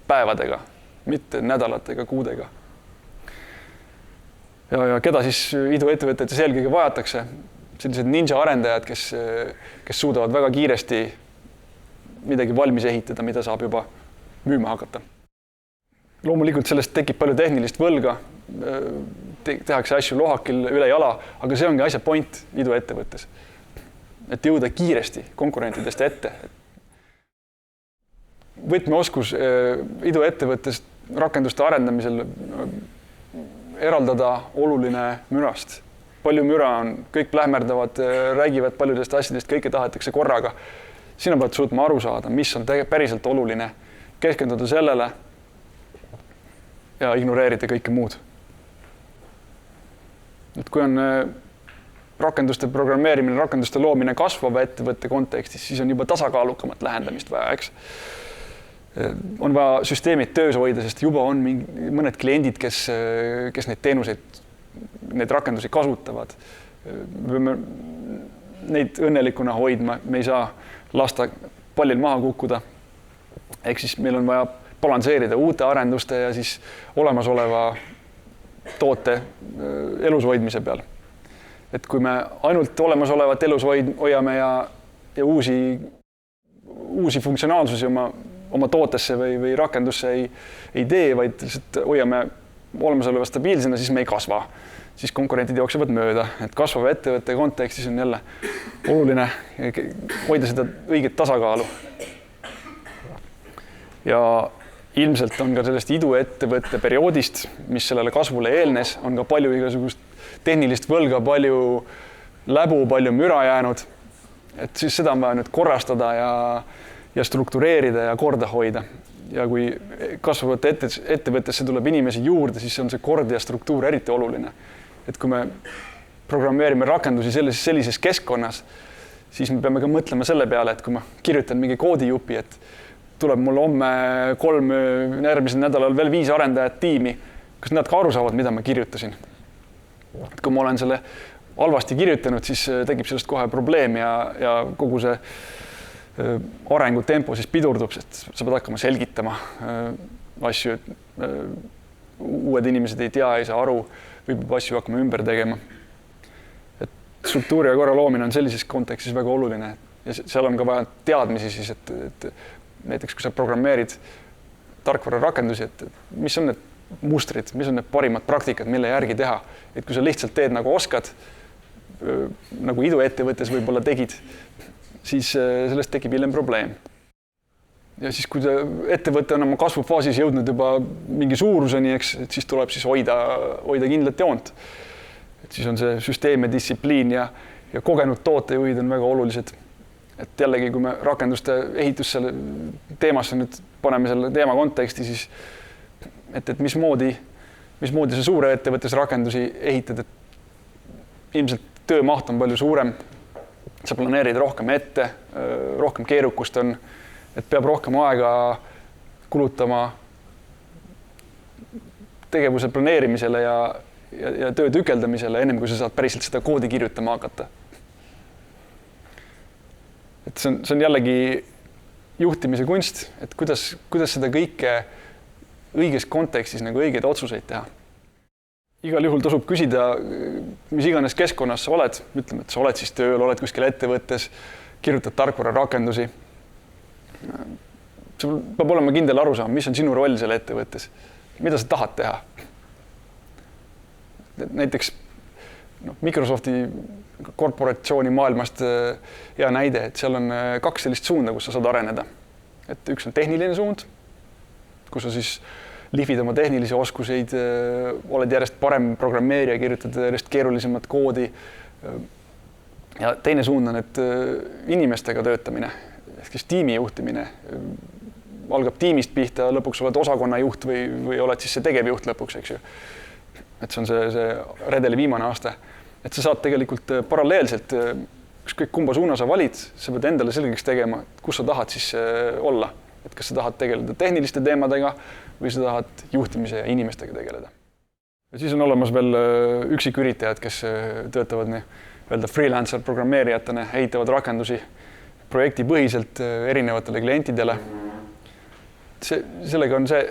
Päevadega, mitte nädalatega, kuudega. Ja keda siis iduettevõtetes eelkõige vajatakse? Sellised ninja arendajad, kes suudavad väga kiiresti midagi valmis ehitada, mida saab juba müüma hakata. Loomulikult sellest tekib palju tehnilist võlga, tehakse asju lohakil üle jala, aga see ongi asja point iduettevõttes. Et jõuda kiiresti konkurentidest ette. Võtmeoskus iduettevõttes rakenduste arendamisel eraldada oluline mürast. Palju müra on, kõik plähmerdavad, räägivad paljudest asjadest, kõike tahetakse korraga. Sina pead suutma aru saada, mis on päriselt oluline, keskenduda sellele ja ignoreerida kõike muud. Et kui on rakenduste programmeerimine, rakenduste loomine kasvava ettevõtte kontekstis, siis on juba tasakaalukamat lähendamist vaja, eks? On vaja süsteemid töös hoida, sest juba on mõned kliendid, kes neid teenuseid, neid rakendusi kasutavad. Me peame neid õnnelikuna hoidma, me ei saa lasta pallil maha kukkuda. Ehk siis meil on vaja balansseerida uute arenduste ja siis olemasoleva toote elus hoidmise peal. Et kui me ainult olemasolevat elus hoiame ja uusi funktsionaalsusi oma tootesse või rakendusse ei tee, vaid lihtsalt hoiame olemasoleva stabiilsena, siis me ei kasva. Siis konkurentid jooksevad mööda. Et kasvava ettevõtte kontekstis on jälle oluline hoida seda õiget tasakaalu. Ja ilmselt on ka sellest iduettevõtte perioodist, mis sellele kasvule eelnes, on ka palju igasugust tehnilist võlga, palju läbu, palju müra jäänud. Et siis seda on vaja nüüd korrastada ja struktureerida ja korda hoida. Ja kui kasvavate ettevõttesse tuleb inimesi juurde, siis on see kord ja struktuur eriti oluline. Et kui me programmeerime rakendusi sellises keskkonnas, siis me peame ka mõtlema selle peale, et kui ma kirjutan mingi koodijupi, et tuleb mul homme 3, järgmisel nädalal veel 5 arendajat tiimi, kas nad ka aru saavad, mida ma kirjutasin? Et kui ma olen selle halvasti kirjutanud, siis tekib sellest kohe probleem ja kogu see arengutempo siis pidurdub, sest sa pead hakkama selgitama asju, uued inimesed ei tea, ei saa aru, võib asju hakkama ümber tegema. Et struktuuri ja korra loomine on sellises kontekstis väga oluline ja seal on ka vaja teadmisi siis, et näiteks kui sa programmeerid tarkvara rakendusi, et mis on need mustrid, mis on need parimad praktikad, mille järgi teha. Et kui sa lihtsalt teed nagu oskad, nagu iduettevõttes võib-olla tegid, siis sellest tekib hiljem probleem. Ja siis, kui ettevõte on oma kasvufaasis jõudnud juba mingi suuruseni, et siis tuleb siis hoida kindlat joont. Et siis on see süsteem ja distsipliin ja kogenud tootejuhid on väga olulised. Et jällegi, kui me rakenduste ehitusse teemasse nüüd paneme selle teema konteksti, siis et mismoodi see suure ettevõttes rakendusi ehitad, et ilmselt töömaht on palju suurem, sa planeerid rohkem ette, rohkem keerukust on, et peab rohkem aega kulutama tegevuse planeerimisele ja töö tükeldamisele, ennem kui sa saad päriselt seda koodi kirjutama hakata. et see on jällegi juhtimise kunst, et kuidas seda kõike õiges kontekstis nagu õigeid otsuseid teha. Igal juhul tasub küsida, mis iganes keskkonnas sa oled, ütleme, et sa oled siis tööl, oled kuskil ettevõttes, kirjutad tarkvara rakendusi. Sul peab olema kindel arusaam, mis on sinu roll selle ettevõttes, mida sa tahad teha. Näiteks Microsofti korporatsiooni maailmast hea näide, et seal on 2 sellist suunda, kus sa saad areneda. Et üks on tehniline suund, kus sa siis lihvid oma tehnilisi oskuseid, oled järjest parem programmeerija, kirjutad järjest keerulisemat koodi. Ja teine suund on, et inimestega töötamine, ehk siis tiimi juhtimine. Algab tiimist pihta, lõpuks oled osakonna juht või oled siis see tegevjuht lõpuks, eks ju. Et see on see redeli viimane aste. Et sa saad tegelikult paralleelselt, ükskõik kumba suuna sa valid, sa pead endale selgeks tegema, kus sa tahad siis olla. Et kas sa tahad tegeleda tehniliste teemadega või sa tahad juhtimise ja inimestega tegeleda. Ja siis on olemas veel üksiküritajad, kes töötavad nii-öelda freelancer programmeerijatena, ehitavad rakendusi projektipõhiselt erinevatele klientidele. Sellega on see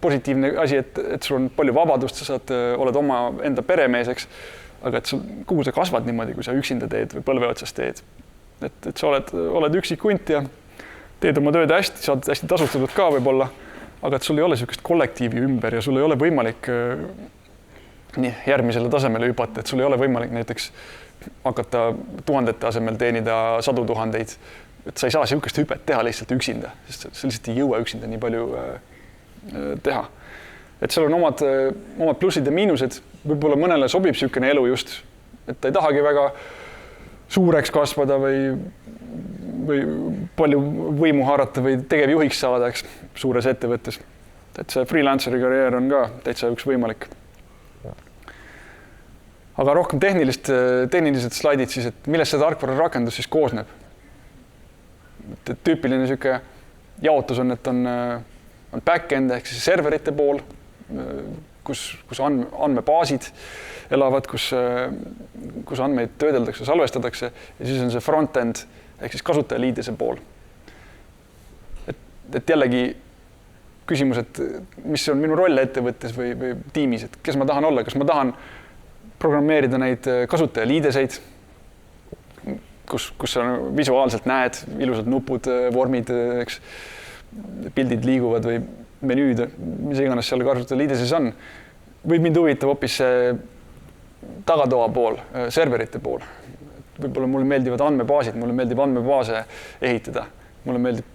positiivne asi, et sul on palju vabadust, sa oled oma enda peremeeseks, aga et kogu see kasvad niimoodi, kui sa üksinda teed või põlve otsas teed. Et sa oled üksik hunt ja teed oma tööd hästi, saad hästi tasustatud ka võib-olla, aga et sul ei ole sellist kollektiivi ümber ja sul ei ole võimalik järgmisele tasemele hüpata, et sul ei ole võimalik näiteks hakata tuhandete asemel teenida 100 000. Et sa ei saa sellist hüpet teha lihtsalt üksinda, sest sa lihtsalt ei jõua üksinda nii palju teha. Et seal on omad plussid ja miinused, võib-olla mõnele sobib selline elu just, et ta ei tahagi väga suureks kasvada või palju võimu haarata või tegevjuhiks saada, eks, suures ettevõttes. Et see freelanceri karjäär on ka täitsa üks võimalik. Aga rohkem tehnilised slaidid siis, et millest see tarkvara rakendus siis koosneb. Et tüüpiline selline jaotus on, et on back-end ehk siis serverite pool, kus andmebaasid elavad, kus andmeid töödeldakse, salvestatakse ja siis on see front-end ehk siis kasutajaliidese pool. Et jällegi küsimus, et mis on minu roll ettevõttes või tiimis, et kes ma tahan olla, kas ma tahan programmeerida neid kasutajaliideseid, kus sa visuaalselt näed, ilusad nupud, vormid, eks, pildid liiguvad või menüüd, mis iganes seal kasutajaliideses on. Võib mind huvitab hoopis tagatoa pool, serverite pool. Võib-olla mulle meeldivad andmebaasid, mulle meeldib andmebaase ehitada, mulle meeldib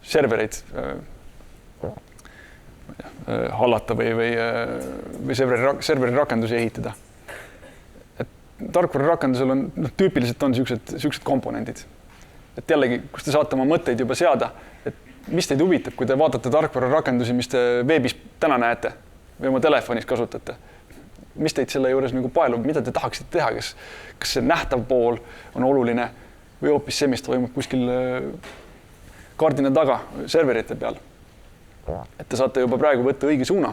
servereid hallata või serveri rakendusi ehitada. Et tarkvara rakendusel on, tüüpiliselt on sellised komponendid. Et jällegi, kus te saate oma mõtteid juba seada, et mis teid huvitab, kui te vaatate tarkvara rakendusi, mis te veebis täna näete või oma telefonis kasutate. Mis teid selle juures nagu paelub, mida te tahaksite teha, kas see nähtav pool on oluline või hoopis see, mis toimub kuskil kaardina taga serverite peal. Et te saate juba praegu võtta õige suuna,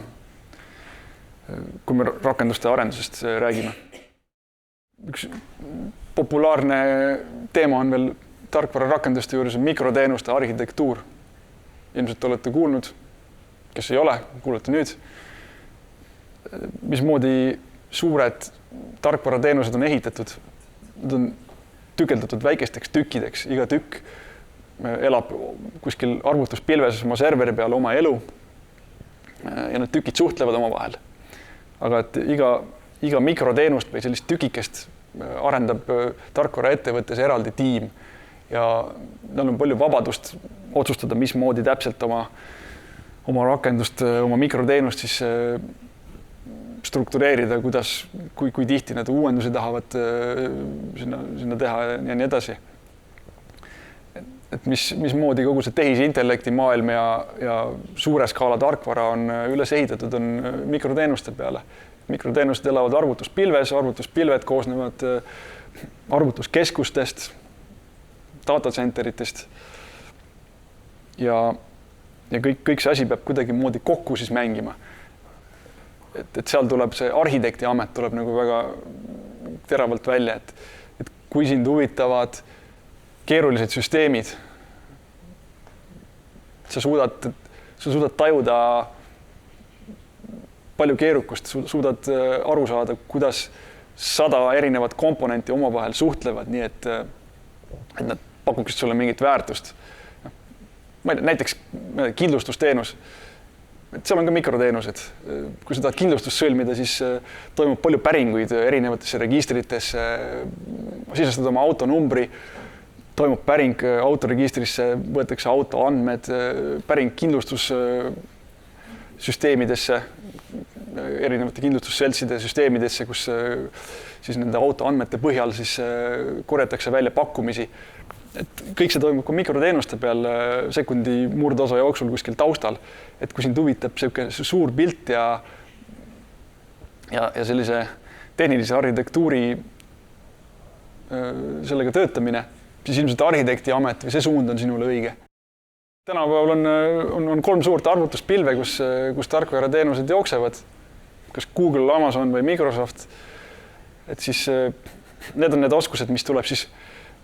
kui me rakenduste arendusest räägime. Üks populaarne teema on veel tarkvara rakenduste juures mikroteenuste arhitektuur. Ilmselt olete kuulnud, kes ei ole, kuulete nüüd. Mismoodi suured tarkvarateenused on ehitatud. Nad on tükeldatud väikesteks tükkideks. Iga tükk elab kuskil arvutuspilves oma serveri peal oma elu ja need tükid suhtlevad oma vahel. Aga et iga mikroteenust või sellist tükikest arendab tarkvara ettevõttes eraldi tiim ja neil on palju vabadust otsustada, mismoodi täpselt oma rakendust, oma mikroteenust siis struktureerida, kui tihti nad uuendusi tahavad sinna teha ja nii edasi. Et mismoodi kogu see tehisintellekti maailm ja suure skaala tarkvara on üles ehitatud on mikroteenuste peale. Mikroteenused elavad arvutuspilved koosnevad arvutuskeskustest, datacenteritest ja kõik see asi peab kuidagi moodi kokku siis mängima. Et seal tuleb see arhitekti amet tuleb nagu väga teravalt välja, et kui sind huvitavad keerulised süsteemid. Sa suudad tajuda palju keerukust, suudad aru saada, kuidas 100 erinevat komponenti omavahel suhtlevad, nii et nad pakuksid sulle mingit väärtust. Näiteks kindlustusteenus. Seal on ka mikroteenused. Kui sa tahad kindlustust sõlmida, siis toimub palju päringuid erinevatesse registritesse. Sisestad oma autonumbri, toimub päring autoregistrisse, võetakse auto andmed, päring kindlustussüsteemidesse, erinevate kindlustusseltside süsteemidesse, kus siis nende auto andmete põhjal siis korjatakse välja pakkumisi. Et kõik see toimub ka mikroteenuste peal sekundi murdosa jooksul kuskil taustal. Et kui sind huvitab suur pilt ja sellise tehnilise arhitektuuri sellega töötamine, siis ilmselt arhitekti amet või see suund on sinule õige. Tänapäeval on 3 suurt arvutuspilve, kus tarkvarateenused jooksevad, kas Google, Amazon või Microsoft. Et siis need on need oskused, mis tuleb siis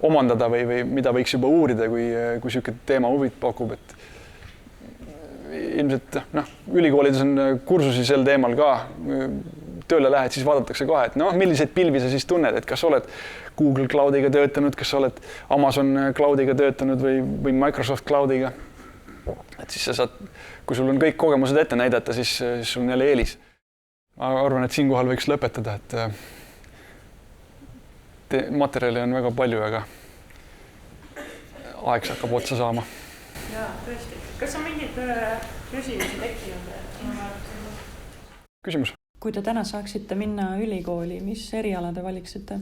omandada või mida võiks juba uurida, kui siuke teema huvit pakub. Et ilmselt ülikoolides on kursusi sel teemal ka. Tööle lähed, siis vaadatakse kohe, et milliseid pilvi sa siis tunned, et kas oled Google Cloudiga töötanud, kas oled Amazon Cloudiga töötanud või Microsoft Cloudiga. Et siis sa saad, kui sul on kõik kogemused ette näidata, siis sul on jälle eelis. Ma arvan, et siinkohal võiks lõpetada, et materjali on väga palju, aga aeg hakkab otsa saama. Jaa, tõesti. Kas on mingid küsimusi tekkinud? Küsimus? Kui te täna saaksite minna ülikooli, mis eriala te valiksite?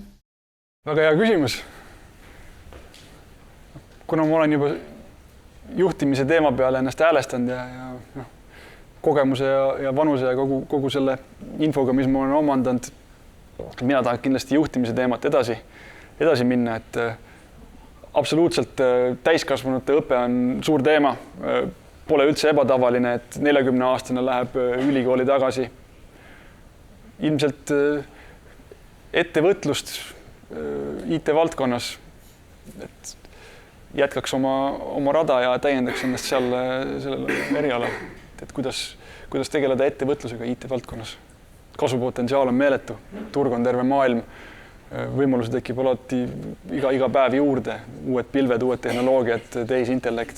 Väga hea küsimus. Kuna ma olen juba juhtimise teema peale ennast häälestanud ja kogemuse ja vanuse ja kogu selle infoga, mis ma olen omandanud, mina tahan kindlasti juhtimise teemat edasi minna, et absoluutselt täiskasvanute õpe on suur teema. Pole üldse ebatavaline, et 40-aastane läheb ülikooli tagasi. Ilmselt ettevõtlust IT-valdkonnas, et jätkaks oma rada ja täiendaks ennast sellel erialal, et kuidas tegeleda ettevõtlusega IT-valdkonnas. Kasvupotentsiaal on meeletu, turg on terve maailm, võimalusi tekib alati iga päev juurde, uued pilved, uued tehnoloogiad, tehisintellekt.